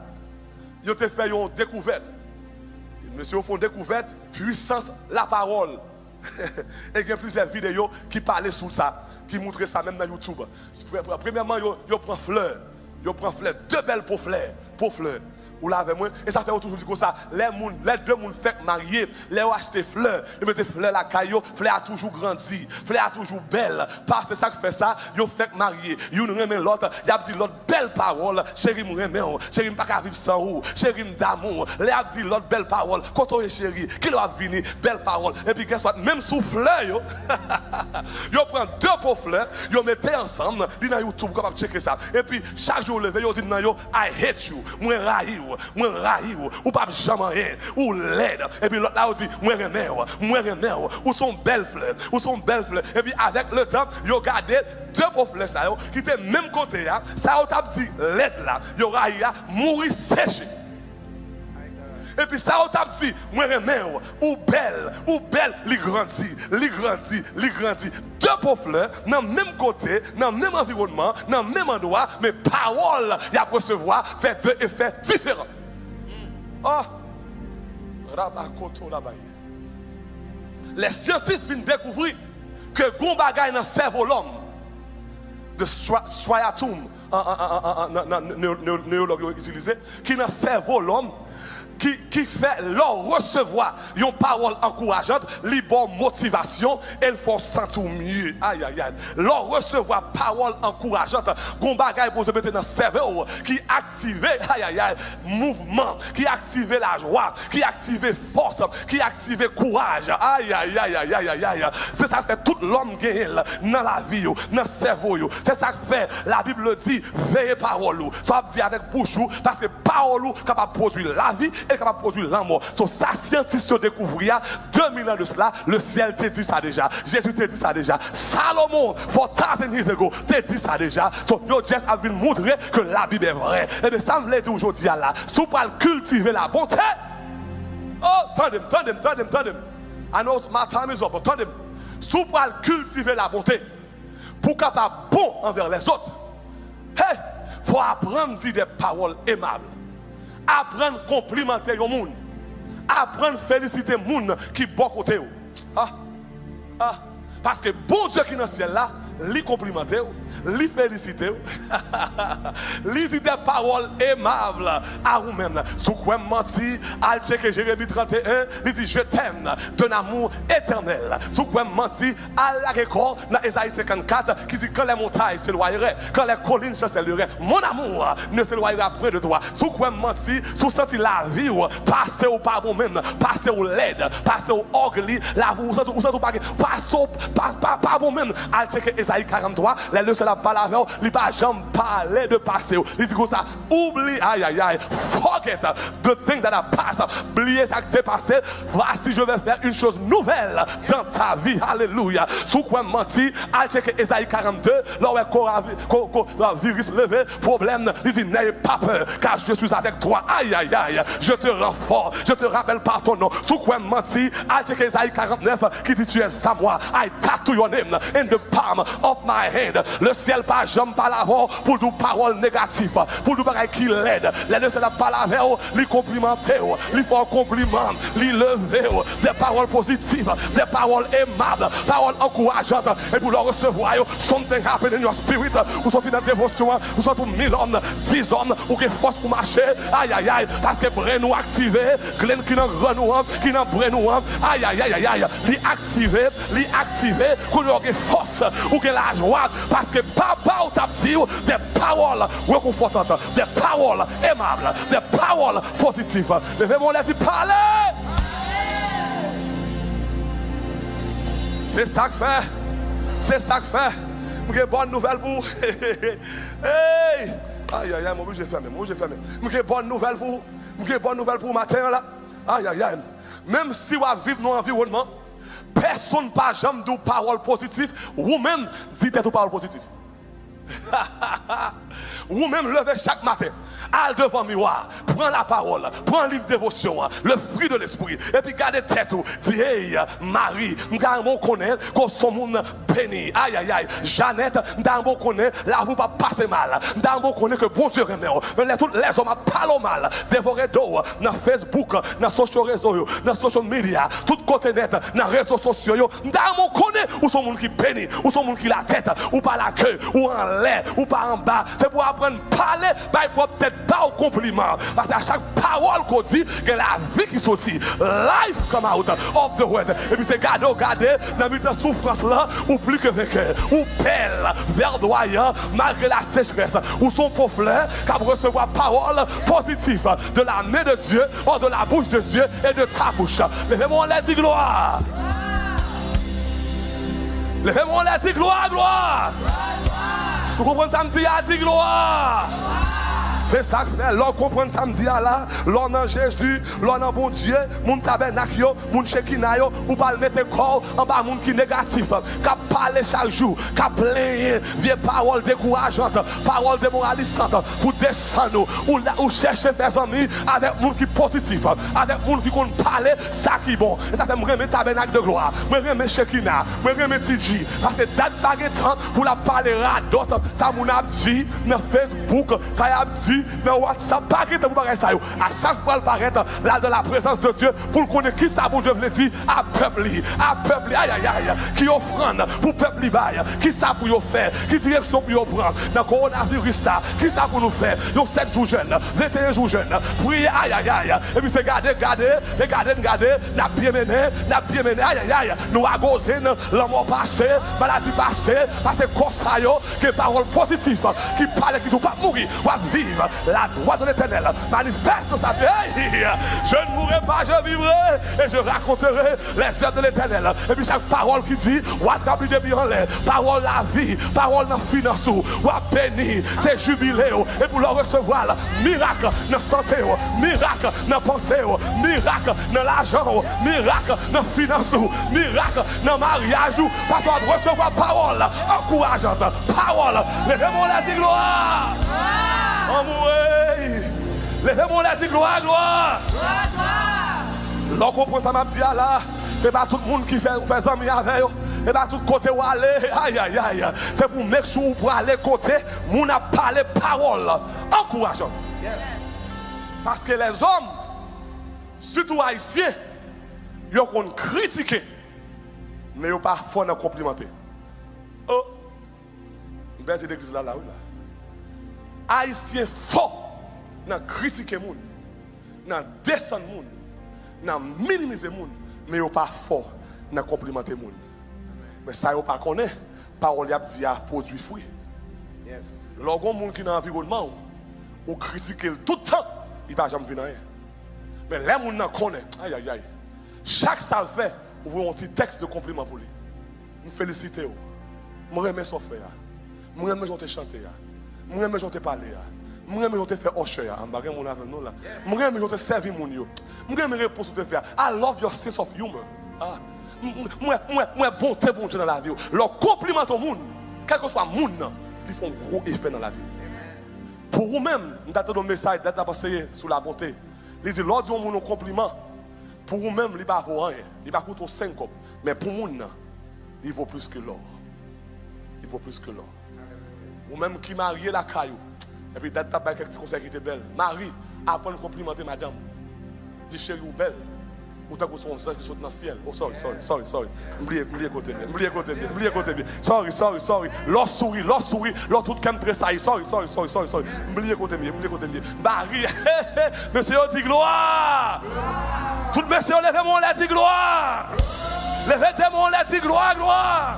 ils ont fait une découverte. Monsieur font une découverte, puissance la parole. Et il y a plusieurs vidéos qui parlaient sur ça, qui montraient ça même dans YouTube. Premièrement, ils prennent fleurs, deux belles pour fleurs. Ou là avec moi, et ça fait toujours comme ça. Les deux moun fait marier, les ont acheté fleurs, ils mettent fleurs la caillou, fleur a toujours grandi, fleur a toujours belle. Parce que ça qui fait ça, ils ont fait marier. Ils ont remis l'autre, ils ont dit l'autre belle parole, chérie m'aime, chérie m'pas qu'à vivre sans vous, chérie d'amour. Les ont dit l'autre belle parole, quand on est chérie, qui leur a venu, belle parole. Et puis qu'est-ce que même sous fleurs, ils prennent deux pour fleurs, ils mettent ensemble, ils dans YouTube, capable checker ça. Et puis chaque jour levé, ils disent non yo, I hate you, moi raï. Moi raï ou pas jamais rien ou laide et puis l'autre là on dit moi remè ou son belle fleur et puis avec le temps yo gardé deux pauvres fleurs ça qui était même côté là ça on t'a dit laide là yo raï là mourir séché et puis ça on t'a dit moi remè ou belle li grandit deux pauvres fleurs dans le même côté dans le même environnement dans le même endroit mais parole y a recevoir fait deux effets différents. Les scientifiques viennent découvrir que gon bagay dans le cerveau l'homme de striatum néologue utilisé qui dans le cerveau l'homme qui fait leur recevoir une parole encourageante, li bon motivation, elle faut sentir mieux. Aïe aïe aïe. Leur recevoir parole encourageante, gon bagay pour se mettre dans cerveau qui active aïe aïe aïe mouvement, qui active la joie, qui active force, qui active courage. Aïe aïe aïe aïe aïe aïe. C'est ça que fait tout l'homme gagne dans la vie, dans le cerveau. C'est ça que fait la Bible dit veillez parole. Ça veut dire avec bouche parce que parole capable de produire la vie et capable de produire l'amour. So, ça, scientifique découvrir 2000 ans de cela, le ciel te dit ça déjà. Jésus te dit ça déjà. Salomon, 4000 years ago, te dit ça déjà. So, yo just a vu montrer que la Bible est vraie. Et bien, ça me l'a dit aujourd'hui là. Si vous pouvez cultiver la bonté, oh, tendez. I know my time is up, but tendez. Si vous pouvez cultiver la bonté pour capable bon envers les autres, hey, faut apprendre à dire des paroles aimables. Apprendre à complimenter les gens. Apprendre à féliciter les gens qui sont bon côté. Parce que bon Dieu qui est dans le ciel là, lui complimenter, lui féliciter, lui dit des paroles aimables à vous-même. Si vous menti, al checker Jérémie 31, il dit je t'aime d'un amour éternel. Si vous menti, al la record dans Ésaïe 54 qui dit quand les montagnes s'éloigneraient, quand les collines s'éloigneraient, mon amour ne s'éloignera près de toi. Si vous menti, si vous sentez la vie, passez au pas vous-même, passez au laide, passez au orgueil, la vous sentez pas vous-même, al checker Ésaïe 43, les deux c'est la parole, il ne pas jamais parler de passé. Il dit comme ça, oublie, aïe aïe aïe, forget the thing that a passed, oubliez ça qui t'est passé, voici je vais faire une chose nouvelle dans ta vie, alléluia. Sous quoi mentir, allez checker Ésaïe 42, là où est virus levé, problème, il dit n'ayez pas peur, car je suis avec toi, aïe aïe aïe, je te rends fort, je te rappelle par ton nom. Sous quoi mentir, allez checker Ésaïe 49, qui dit tu es à moi, I tattoo your name in the palm of my hand. Le ciel pas jamais pas l'avant pour nous paroles négatives, pour nous paroles qui l'aident. Les c'est la parole les complimenter, les faire compliment, les lever, des paroles positives, des paroles aimables, paroles encourageantes, et pour le recevoir, something happen in your spirit, vous sortez dans la dévotion, vous sortez 1000 hommes, 10 hommes, ou qui force pour marcher, aïe aïe aïe, parce que brin nous activé, glen qui n'en renou, qui n'en brin nous, aïe aïe aïe aïe, les activer, qu'on ait force, ou que la joie, parce que papa ou t'a dit des paroles réconfortantes, des paroles aimables, des paroles positives. Levez-moi les yeux, parlez. C'est ça que fait. C'est ça que fait. J'ai une bonne nouvelle pour vous. Hey! Aïe aïe aïe, moi j'ai fermé. J'ai une bonne nouvelle pour vous. J'ai une bonne nouvelle pour vous matin là. Aïe aïe aïe. Même si vous vivez dans l'environnement, personne ne peut jamais dire paroles positives. Vous-même dites des paroles positives. Vous-même levez chaque matin, allez devant le miroir, prends la parole, prends le livre de dévotion, le fruit de l'esprit, et puis gardez tête, dis hey Marie, m'gardons connaît qu'on son monde béni, aïe aïe aïe, Jeannette, m'gardons connaît la vous pas passer mal, m'gardons connaît que bon Dieu remet, mais tous les hommes parlent mal, dévorer d'eau, dans Facebook, dans social réseau, dans social media, tout côté net, dans réseaux sociaux, m'gardons connaît où son monde qui béni, où son monde qui la tête, ou pas la queue, ou en l'air, ou pas en bas, c'est pour apprendre à parler, pour peut-être pas au compliment. Parce qu'à chaque parole qu'on dit, il y a la vie qui sortit. Life come out of the word. Et puis c'est garder, dans la souffrance là, ou plus que vainqueur, ou belle, verdoyant, malgré la sécheresse, ou son pauvre fleur, qui va recevoir parole positive de la main de Dieu, ou de la bouche de Dieu et de ta bouche. Levez-moi les dit gloire. Levez-moi les dit gloire. Vous comprenez samedi à dit gloire. C'est ça que fait. L'on comprend samedi là, l'on en Jésus, l'on en bon Dieu, mon tabernacle, mon Shekinah, ou pas le mettre corps en bas, mon qui négatif, qui parle chaque jour, qui plaint, vieille parole décourageante, parole démoralisante, pour descendre, ou chercher des amis avec mon qui positif, avec mon qui compte parler, ça qui est bon. Et ça fait me remettre tabernacle de gloire, me remettre Shekinah, me remettre TG, parce que date pas de temps pour la parler à d'autres, ça mon a dit dans Facebook, ça a dit lui dans WhatsApp, pas que vous paraît ça. À chaque fois, il paraît là dans la présence de Dieu pour le connaître qui ça, bon Dieu veut dire, à peuple, aïe, aïe, aïe, qui offrande pour peuple, qui ça pour vous faire, qui direction pour vous prendre dans le coronavirus, ça, qui ça pour nous faire, donc 7 jours jeunes, 21 jours jeunes, priez, aïe, aïe, aïe, et puis c'est garder, n'a bien mené, aïe, aïe, aïe, nous à gauche, la mort passée, maladie passée, parce que comme ça, que parole positive, qui parle, qui ne pas mourir, ou à vivre, la droite de l'éternel, manifeste sa vie, je ne mourrai pas, je vivrai, et je raconterai les œuvres de l'éternel, et puis chaque parole qui dit, ou à trembler de bien en l'air, parole la vie, parole dans finance, ou à bénir, c'est jubilé, et pour le recevoir, miracle dans santé, miracle dans pensée, miracle dans l'argent, miracle dans finance, miracle dans mariage, parce qu'on doit recevoir parole encourageante, parole, levez-moi la dit gloire, levez-moi la dit gloire, gloire. L'on comprend ça, m'a dit là, c'est pas tout le monde qui fait amis avec eux. Et pas tout côté où aller, aïe aïe aïe. C'est pour mettre sur pour aller côté, mon a parlé parole encourageante. Yes. Parce que les hommes, surtout haïtiens, ils ont critiqué, mais ils n'ont pas fort complimenter. Oh, une belle église là, oui là. Haïtiens fort dans critiquer moun, dans descendre moun, dans minimiser moun, mais ils n'ont pas fort dans complimenter moun. Mais ça, vous ne connaissez pas. Parole a dit à produit fruit. Yes. Lorsqu'on monde qui est dans l'environnement, on critique tout le temps, il ne va jamais venir rien. Mais les gens ne connaissent pas. Aïe, aïe, aïe. Chaque salle fait, vous voyez un petit texte de compliment pour lui. Je félicite. Je remercie son frère. Je remercie son chanter. Je remercie son parler. Je remercie son faire hocher. Je remercie son servir. Je remercie son faire. I love your sense of humor. Moi, bonté, bon Dieu dans la vie. Leur compliment au monde, quel que soit le monde, ils font un gros effet dans la vie. Pour vous-même, nous avons un message d'être passé sur la bonté. Ils disent, l'ordre du monde, un compliment, pour vous-même, il ne va pas rien. Il va coûter 5 copes. Mais pour le monde, il vaut plus que l'or. Il vaut plus que l'or. Vous-même qui mariez la caillou, et puis d'être avec quelques conseils qui étaient belles. Marie, apprends à complimenter madame. Dis chérie ou belle. Ou t'as qu'on soit qui saute dans le ciel. Oh, sorry. Oubliez côté bien. Sorry. L'or sourit, l'or tout comme très saillie. Sorry. Oubliez côté bien. Marie, monsieur, dit gloire. Tout le monsieur, levez-moi, on dit gloire. Levez-moi, on dit gloire.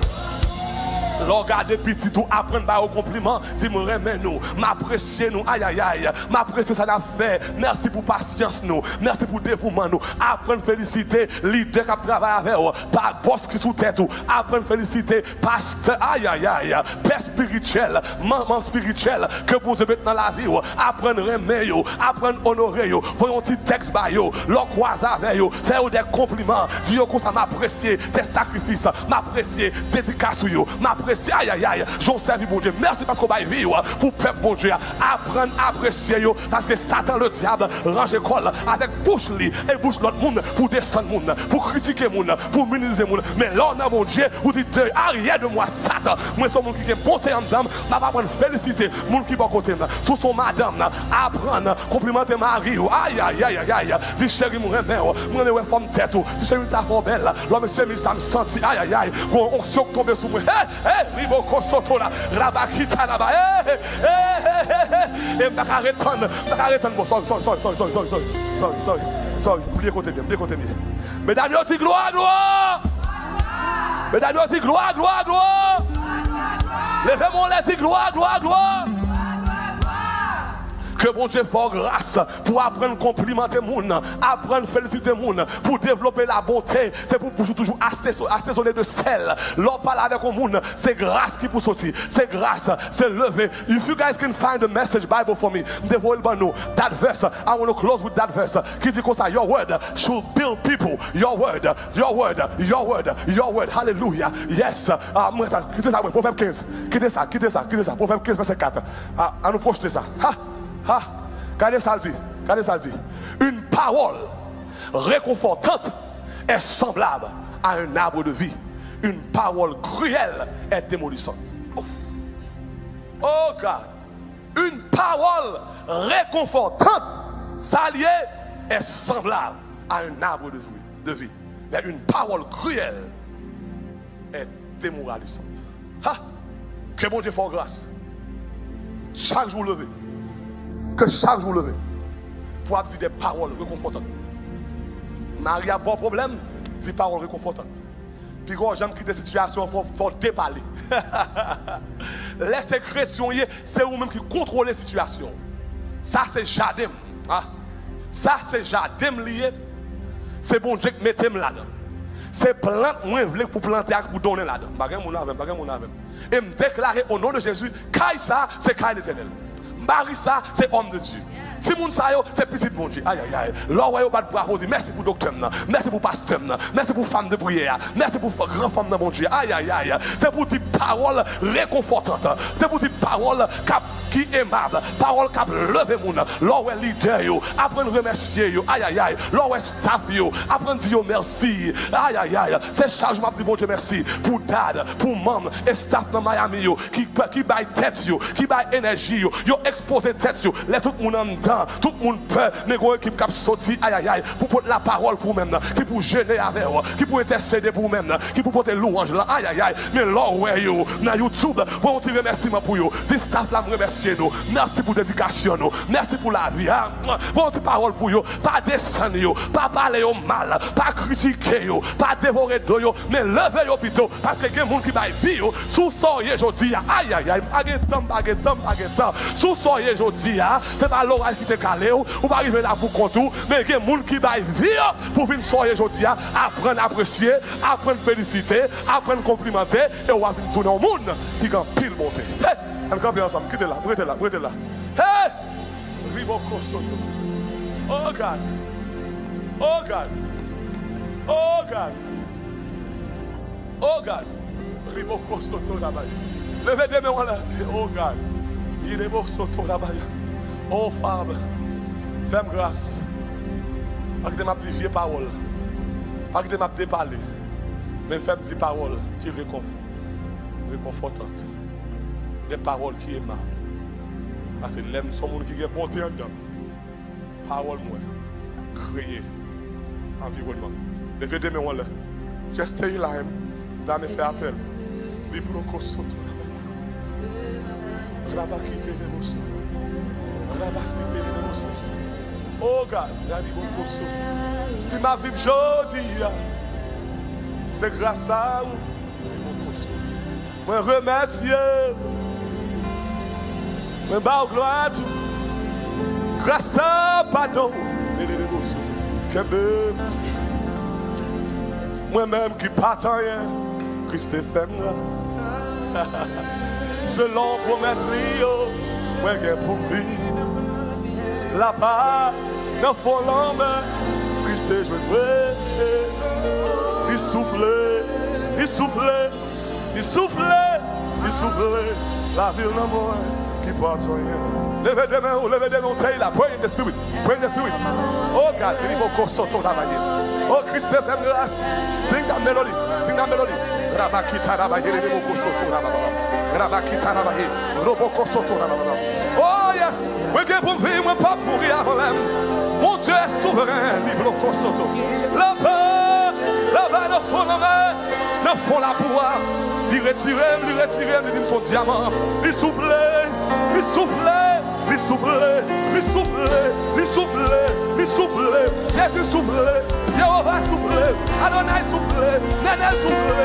Regardez petit tout, apprendre par au compliment. Dis-moi, remets-nous, m'appréciez nous, aïe aïe aïe, m'appréciez ça n'a fait. Merci pour patience nous, merci pour dévouement nous. Apprendre féliciter, leader qui travaille avec vous, par boss qui sous tête, apprendre féliciter, pasteur, aïe aïe aïe, père spirituel, maman spirituelle, que vous devez mettre dans la vie, apprendre remet, apprendre honorer, voyons un petit texte par vous, leur croiser avec vous, faire des compliments, dire que ça m'apprécier, tes sacrifices, m'apprécier, dédicace vous, m'apprécier. Aïe aïe aïe, j'en servi bon Dieu. Merci parce qu'on va vivre pour peuple bon Dieu. Apprendre à apprécier parce que Satan le diable range école avec bouche li et bouche l'autre monde pour descendre monde, pour critiquer monde, pour minimiser monde. Mais là on a mon Dieu, vous dites arrière de moi Satan. Moi c'est mon qui est bonté en dame, m'a pas prendre féliciter monde qui va côté sous son madame apprendre complimenter Marie. Aïe aïe aïe aïe. Dis chérie mon remède, moi me femme tête, dis chérie ta fort belle. L'homme chérie ça me senti aïe aïe aïe. On se tomber sous moi. Liboko soto la rabakita là bas et m'arrête bon sorry oubliez côté bien mesdames yo dit gloire mesdames yo dit gloire levez-moi les dit gloire que bon Dieu fasse grâce pour apprendre à complimenter les gens, apprendre à féliciter les gens, pour développer la bonté. C'est pour toujours assaisonner de sel. L'on parle avec les gens, c'est grâce qui peut sortir. C'est grâce, c'est levé. If you guys can find the message Bible for me, that verse, I want to close with that verse. Qui dit comme ça, your word should build people. Your word. Hallelujah. Yes. Quittez ça, Proverbe 15. Quittez ça. Proverbe 15, verset 4. À nous projeter ça. Regardez ça dit. Une parole réconfortante est semblable à un arbre de vie. Une parole cruelle est démolissante. Oh God. Une parole réconfortante, ça lié est semblable à un arbre de vie. Mais une parole cruelle est démoralisante. Que bon Dieu fasse grâce. Chaque jour levé. Que chaque jour levé. Pour dire des paroles réconfortantes. Marie a bon problème, dit paroles réconfortantes. Puis quand j'aime quitter cette situation, il faut déballer. Laissez chrétiens, c'est vous-même qui contrôlez la situation. Ça c'est jardin. Ça c'est jardin lié. C'est bon Dieu qui mettez là-dedans. C'est plante moi je pour planter pour donner là-dedans. Bagay mon avec. Et me déclarer au nom de Jésus, Kaï ça c'est Kaï l'Éternel. Marie ça c'est homme de Dieu. Si moun sa yo, c'est petit bon Dieu. Aïe aïe aïe. Là où yo bat bravo, merci pour docteur, merci pour pasteur, merci pour femme de prière, merci pour grand femme de bon Dieu. Aïe aïe aïe. C'est pour dire parole réconfortante. C'est pour dire parole qui aimable, parole qui lever moun. Là où est leader yo, apprendre remercier yo. Aïe aïe aïe. Là où est staff yo, apprendre dire merci. Aïe aïe aïe. C'est charge m'a dit bon Dieu merci pour dad, pour maman et staff dans Miami yo qui baille tête yo, qui baille énergie yo exposer tête yo. Les tout moun en tout le monde peut, mais il y a une équipe qui a sorti, aïe aïe aïe, pour porter la parole pour vous-même, qui pour gêner avec vous, qui pour intercéder pour vous-même, qui pour porter louange là, aïe aïe aïe, mais là où est vous, dans YouTube, pour un petit remerciement pour vous, des staff là, remercier nous, merci pour la dédication, merci pour la vie, pour une petite parole pour vous, pas descendre, pas parler mal, pas critiquer, pas dévorer de vous, mais lever vous plutôt, parce que il y a des gens qui va vivre, sous soyez aujourd'hui, aïe aïe aïe, baguette, sous soyez aujourd'hui, c'est pas l'orage qui te calé ou pas arriver là pour contour, mais il y a des gens qui va vivre pour venir soirée aujourd'hui, apprendre à apprécier, apprendre à féliciter, apprendre à complimenter, et on va venir tourner au monde qui a pile bonté. Hey, on campe ensemble, quittez là, mettez là. Hey! Riboko Soto. Oh God. Oh God. Oh God. Oh God. Riboko Soto là-bas. Levez des mains là. Oh God. Il est beau Soto là-bas. Oh Femme, fais-moi grâce. Pas que tu m'as dit vieille parole. Pas que tu m'as dit parler. Mais fais-moi dire parole qui réconfortante. Des paroles qui aimables. Parce que l'aime son monde qui est bonté en dedans. Parole moi. Créer environnement. Levez des mains là. Just stay là. Dans mes fait appel. Libre Soto. Rabakite de Mosso. Oh God, si ma vie aujourd'hui, c'est grâce à vous. Je remercie. Je bats gloire à Dieu. Grâce à pardon. Moi-même qui partant rien, Christ fait grâce. Selon promesse, moi j'ai pour vivre. Là-bas, dans le fond l'homme, Christ est joué. Il souffle. La vie n'a moins qui porte rien. Levez des mains, taille là. Pray in the spirit. Oh God, il faut qu'on sorte dans la manière. Oh Christ, fais grâce. Sing that melody. Rabakita rabaye, il faut qu'on sorte dans la manière. Rabakita rabaye, roboko sorte dans la manière. Oh yes, we give pour vivre, moi pas mourir avant même. Mon Dieu est souverain, il faut qu'on sorte. Là-bas, dans le fond la bois. Il retire, il dit son diamant. Il souffle. Jésus souffle. Jéhovah souffle. Adonai souffle. Nenel souffle.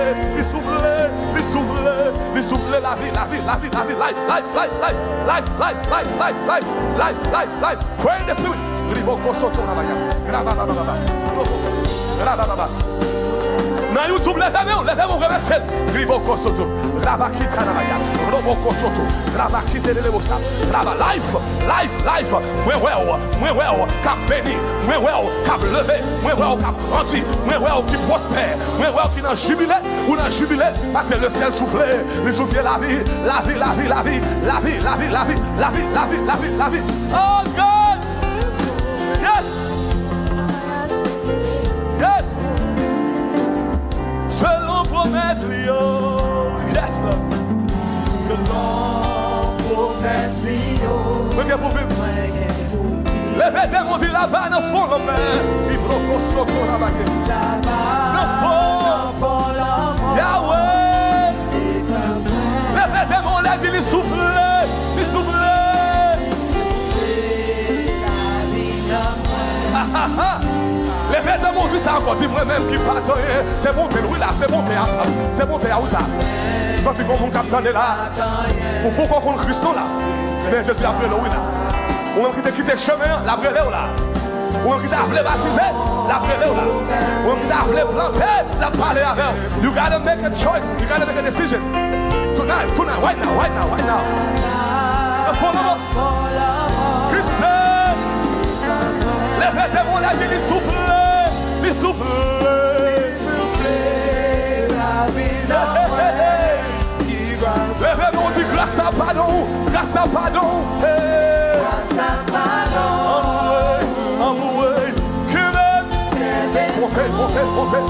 Il souffle la vie. Life. Pray in the spirit. Dans YouTube, levez-vous, remerciez. Riboko Soto, Rabakita Rabaya, Roboko Soto, Rabakite de Levosa, Raba, life, moi well, cap béni, moi well, cap levé, moi well, cap grandi, moi well, qui prospère, moi well, qui n'a jubilé, ou n'a jubilé, parce que le ciel soufflait, il soufflait la vie. Oh God! Yes! Selon promesse, yes, Lord. Selon promesse, Yahweh, les démons, les dit, ils soufflent. Les démons disent ça encore, dis moi-même qui parle, c'est bon, oui là, c'est bon, t'es où ça? Ça c'est comme mon capitaine là. Pourquoi qu'on Christ là? Mais Jésus a pris le oui là. Ou même qui t'a quitté le chemin, la brûlé là. Ou même qui t'a appelé baptisé, la brûlé là. Ou même qui t'a appelé planté, la parlé avec. You gotta make a choice, you gotta make a decision. Tonight, right now. Christ, les démons là, ils soufflent. On dit grâce à pardon.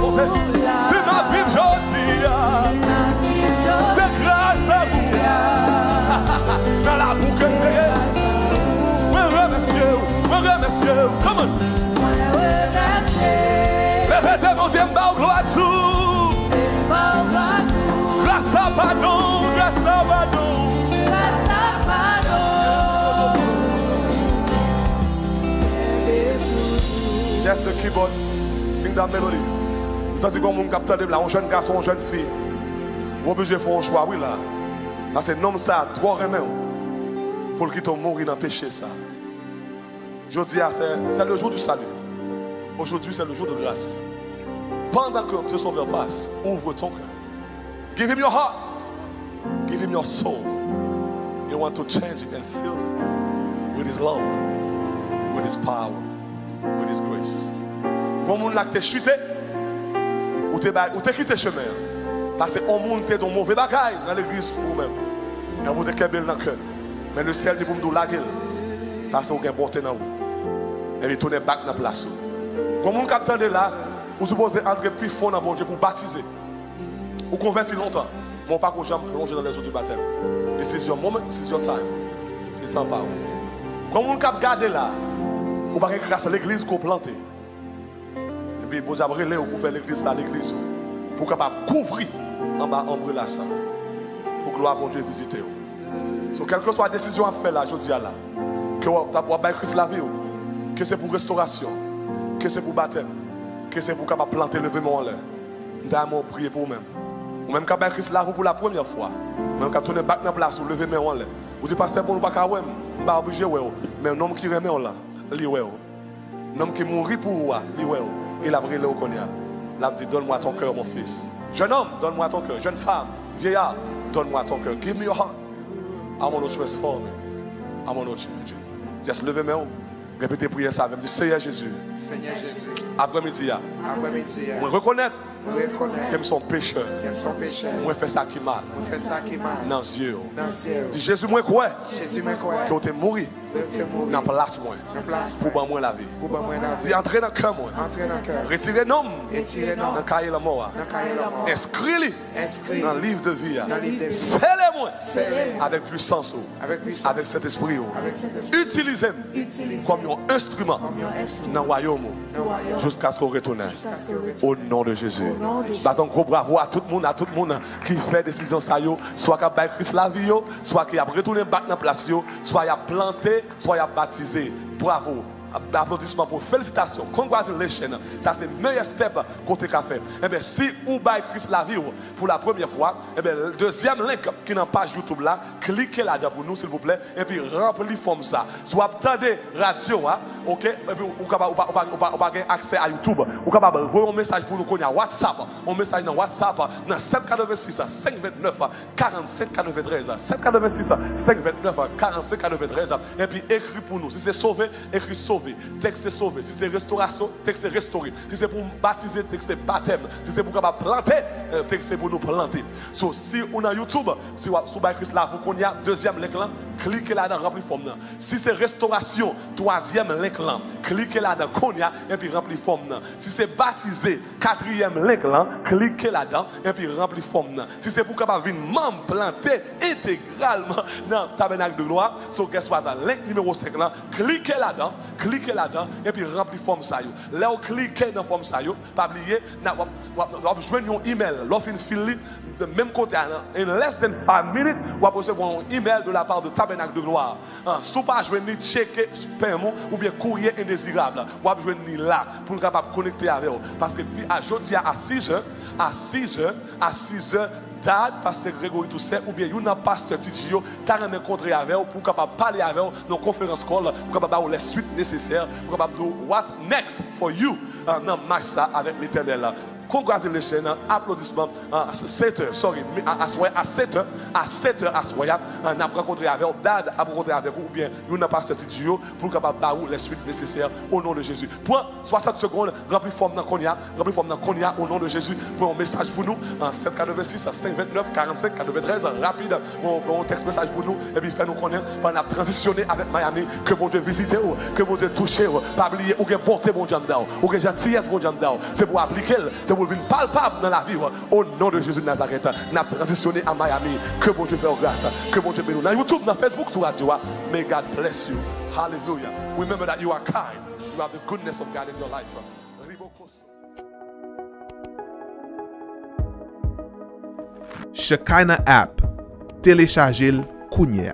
Montez. C'est ma vie aujourd'hui. C'est grâce à vous. Dans la boucle de monsieur. Come on. Les démons disent gloire à tout. Grâce à pardon. Just the keyboard, sing that melody. Ça c'est comme mon capteur de là, un jeune garçon, une jeune fille. Vous obligé de faire un choix, oui là. Là c'est un homme ça, trois remèdes pour qu'il tombe mourir dans le péché ça. Je dis, c'est le jour du salut. Aujourd'hui c'est le jour de grâce. Pendant que ce sauveur passe, ouvre ton cœur. Give him your heart. Give him your soul. You want to change it and fill it with his love, with his power, with his grace. Quand on l'a chuté, ou t'es quitté le chemin. Parce qu'on monte dans mauvais bagaille dans l'église pour vous-même. Et on vous décabelle dans le cœur. Mais le ciel dit pour nous la gueule. Parce qu'on a bonté dans vous. Et puis tourner back dans la place. Quand on capte là, vous supposez entrer plus fort dans bon Dieu pour baptiser. Ou convertir longtemps. Mon pas qu'on jamais plonger dans les eaux du baptême. This is your moment, this is your time. C'est temps par vous. Quand on cap garder là, vous ne pouvez pas grâce à l'église qu'on plante. Et puis vous avez relé pour faire l'église ça, l'église. Pour capable couvrir en bas ombre ça. Pour gloire à Dieu visiter. So, quelle que soit la décision à faire là, je dis là, que vous avez Christ la vie, que c'est pour restauration, que c'est pour baptême, que c'est pour capable planter le vêtement en l'air. Nous prier pour vous-même. Ou même quand Christ la pour la première fois, même quand tourner back dans la place, ou lever en l'air. Vous dites pas c'est bon, pas qu'à ouais, pas obligé ouais. Mais un homme qui remet en là, lui ouais. Un homme qui mourit pour vous, lui ouais. Il a brûlé au Konya. Il a dit donne-moi ton cœur mon fils. Jeune homme, donne-moi ton cœur. Jeune femme, vieillard, donne-moi ton cœur. Give me your heart. I want to transform it. I want to change it. Just levez mes mains. Répétez prière ça. Me dit Seigneur Jésus. Seigneur Jésus. Après-midi, je reconnais que je suis pécheur. Je fais ça qui mal. Dans les yeux. Dis Jésus, moi quoi? Que tu es mort dans la place moi. Pour moi la vie. Dis entrez dans le cœur moi. Retirez nom. Dans le cahier la mort. Inscris dans le livre de vie. Scellez-moi avec puissance. Avec cet esprit. Utilisez-moi comme un instrument dans le royaume. Jusqu'à ce qu'on retourne. Au nom de Jésus. Battons gros bravo à tout le monde qui fait décision ça yo, soit qui a Christ la vie, soit qui a retourné back dans la place, soit qui a planté, soit qui a baptisé. Bravo. Applaudissements pour félicitations, congratulations. Ça c'est le meilleur step côté café. Et bien si vous bail Christ la vie pour la première fois, et bien le deuxième link qui est dans la page YouTube là, cliquez là-dedans pour nous s'il vous plaît et puis remplis forme ça. Soit attendez radio, ok, et puis vous avez accès à YouTube, vous capable envoyer un message pour nous connaître WhatsApp, un message dans WhatsApp dans 786 529 45 93 786 529 45 93 et puis écrit pour nous. Si c'est sauvé, écrit sauvé. Texte sauvé. Si c'est restauration, texte restauré. Si c'est pour baptiser, texte baptême. Si c'est pour planter, texte pour nous planter. So, si on a YouTube, si vous avez Christ là, vous connaissez deuxième link là, cliquez là-dedans, rempli forme. Si c'est restauration, troisième link là, cliquez là-dedans, Konya, et puis rempli forme. Si c'est baptisé, quatrième link là, cliquez là-dedans, et puis rempli forme. Si c'est pour capable venir membre planté intégralement dans le tabernacle de gloire, so guess what, dans link numéro 5 là, cliquez là-dedans, et puis rempli forme ça. Là, vous cliquez dans forme ça, pas oublier, vous joignez un email, l'offre une file de même côté, in less than 5 minutes, vous allez recevoir un email de la part de Tabernacle de Gloire. Si vous ne pouvez pas checker spam ou bien courrier indésirable, vous allez joindre là pour capable connecter avec vous. Parce que aujourd'hui à 6h, Dad, pasteur Grégory Toussaint, ou bien un pasteur Tidjio, t'as rencontré avec vous pour capable parler avec vous dans conférence call, pour capable avoir les suites nécessaires, pour capable dire what next for you dans match ça avec l'Éternel. Congratulations, applaudissements à 7h, à 7h, on a rencontré avec vous, Dad a rencontré avec vous, ou bien nous n'avons pas sorti du jour pour capable baou les suites nécessaires au nom de Jésus. Point 60 secondes, rempli forme dans Konya, au nom de Jésus, pour un message pour nous, en 786, 529, 45, 93, rapide, on texte message pour nous, et puis fait nous connaître, on a transitionné avec Miami, que mon Dieu visite, que mon Dieu touche, pas oublier, ou que porter mon Dieu dedans, ou que gentillesse mon Dieu dedans, c'est pour appliquer, c'est pour venir palpable dans la vie, au nom de Jésus de Nazareth, on a transitionné à Miami, que mon Dieu fait grâce, que mon Dieu bénisse. Dans YouTube, dans Facebook, sur radio, may God bless you. Hallelujah. Remember that you are kind. You have the goodness of God in your life. Shekinah app. Téléchargez-le, Kounia.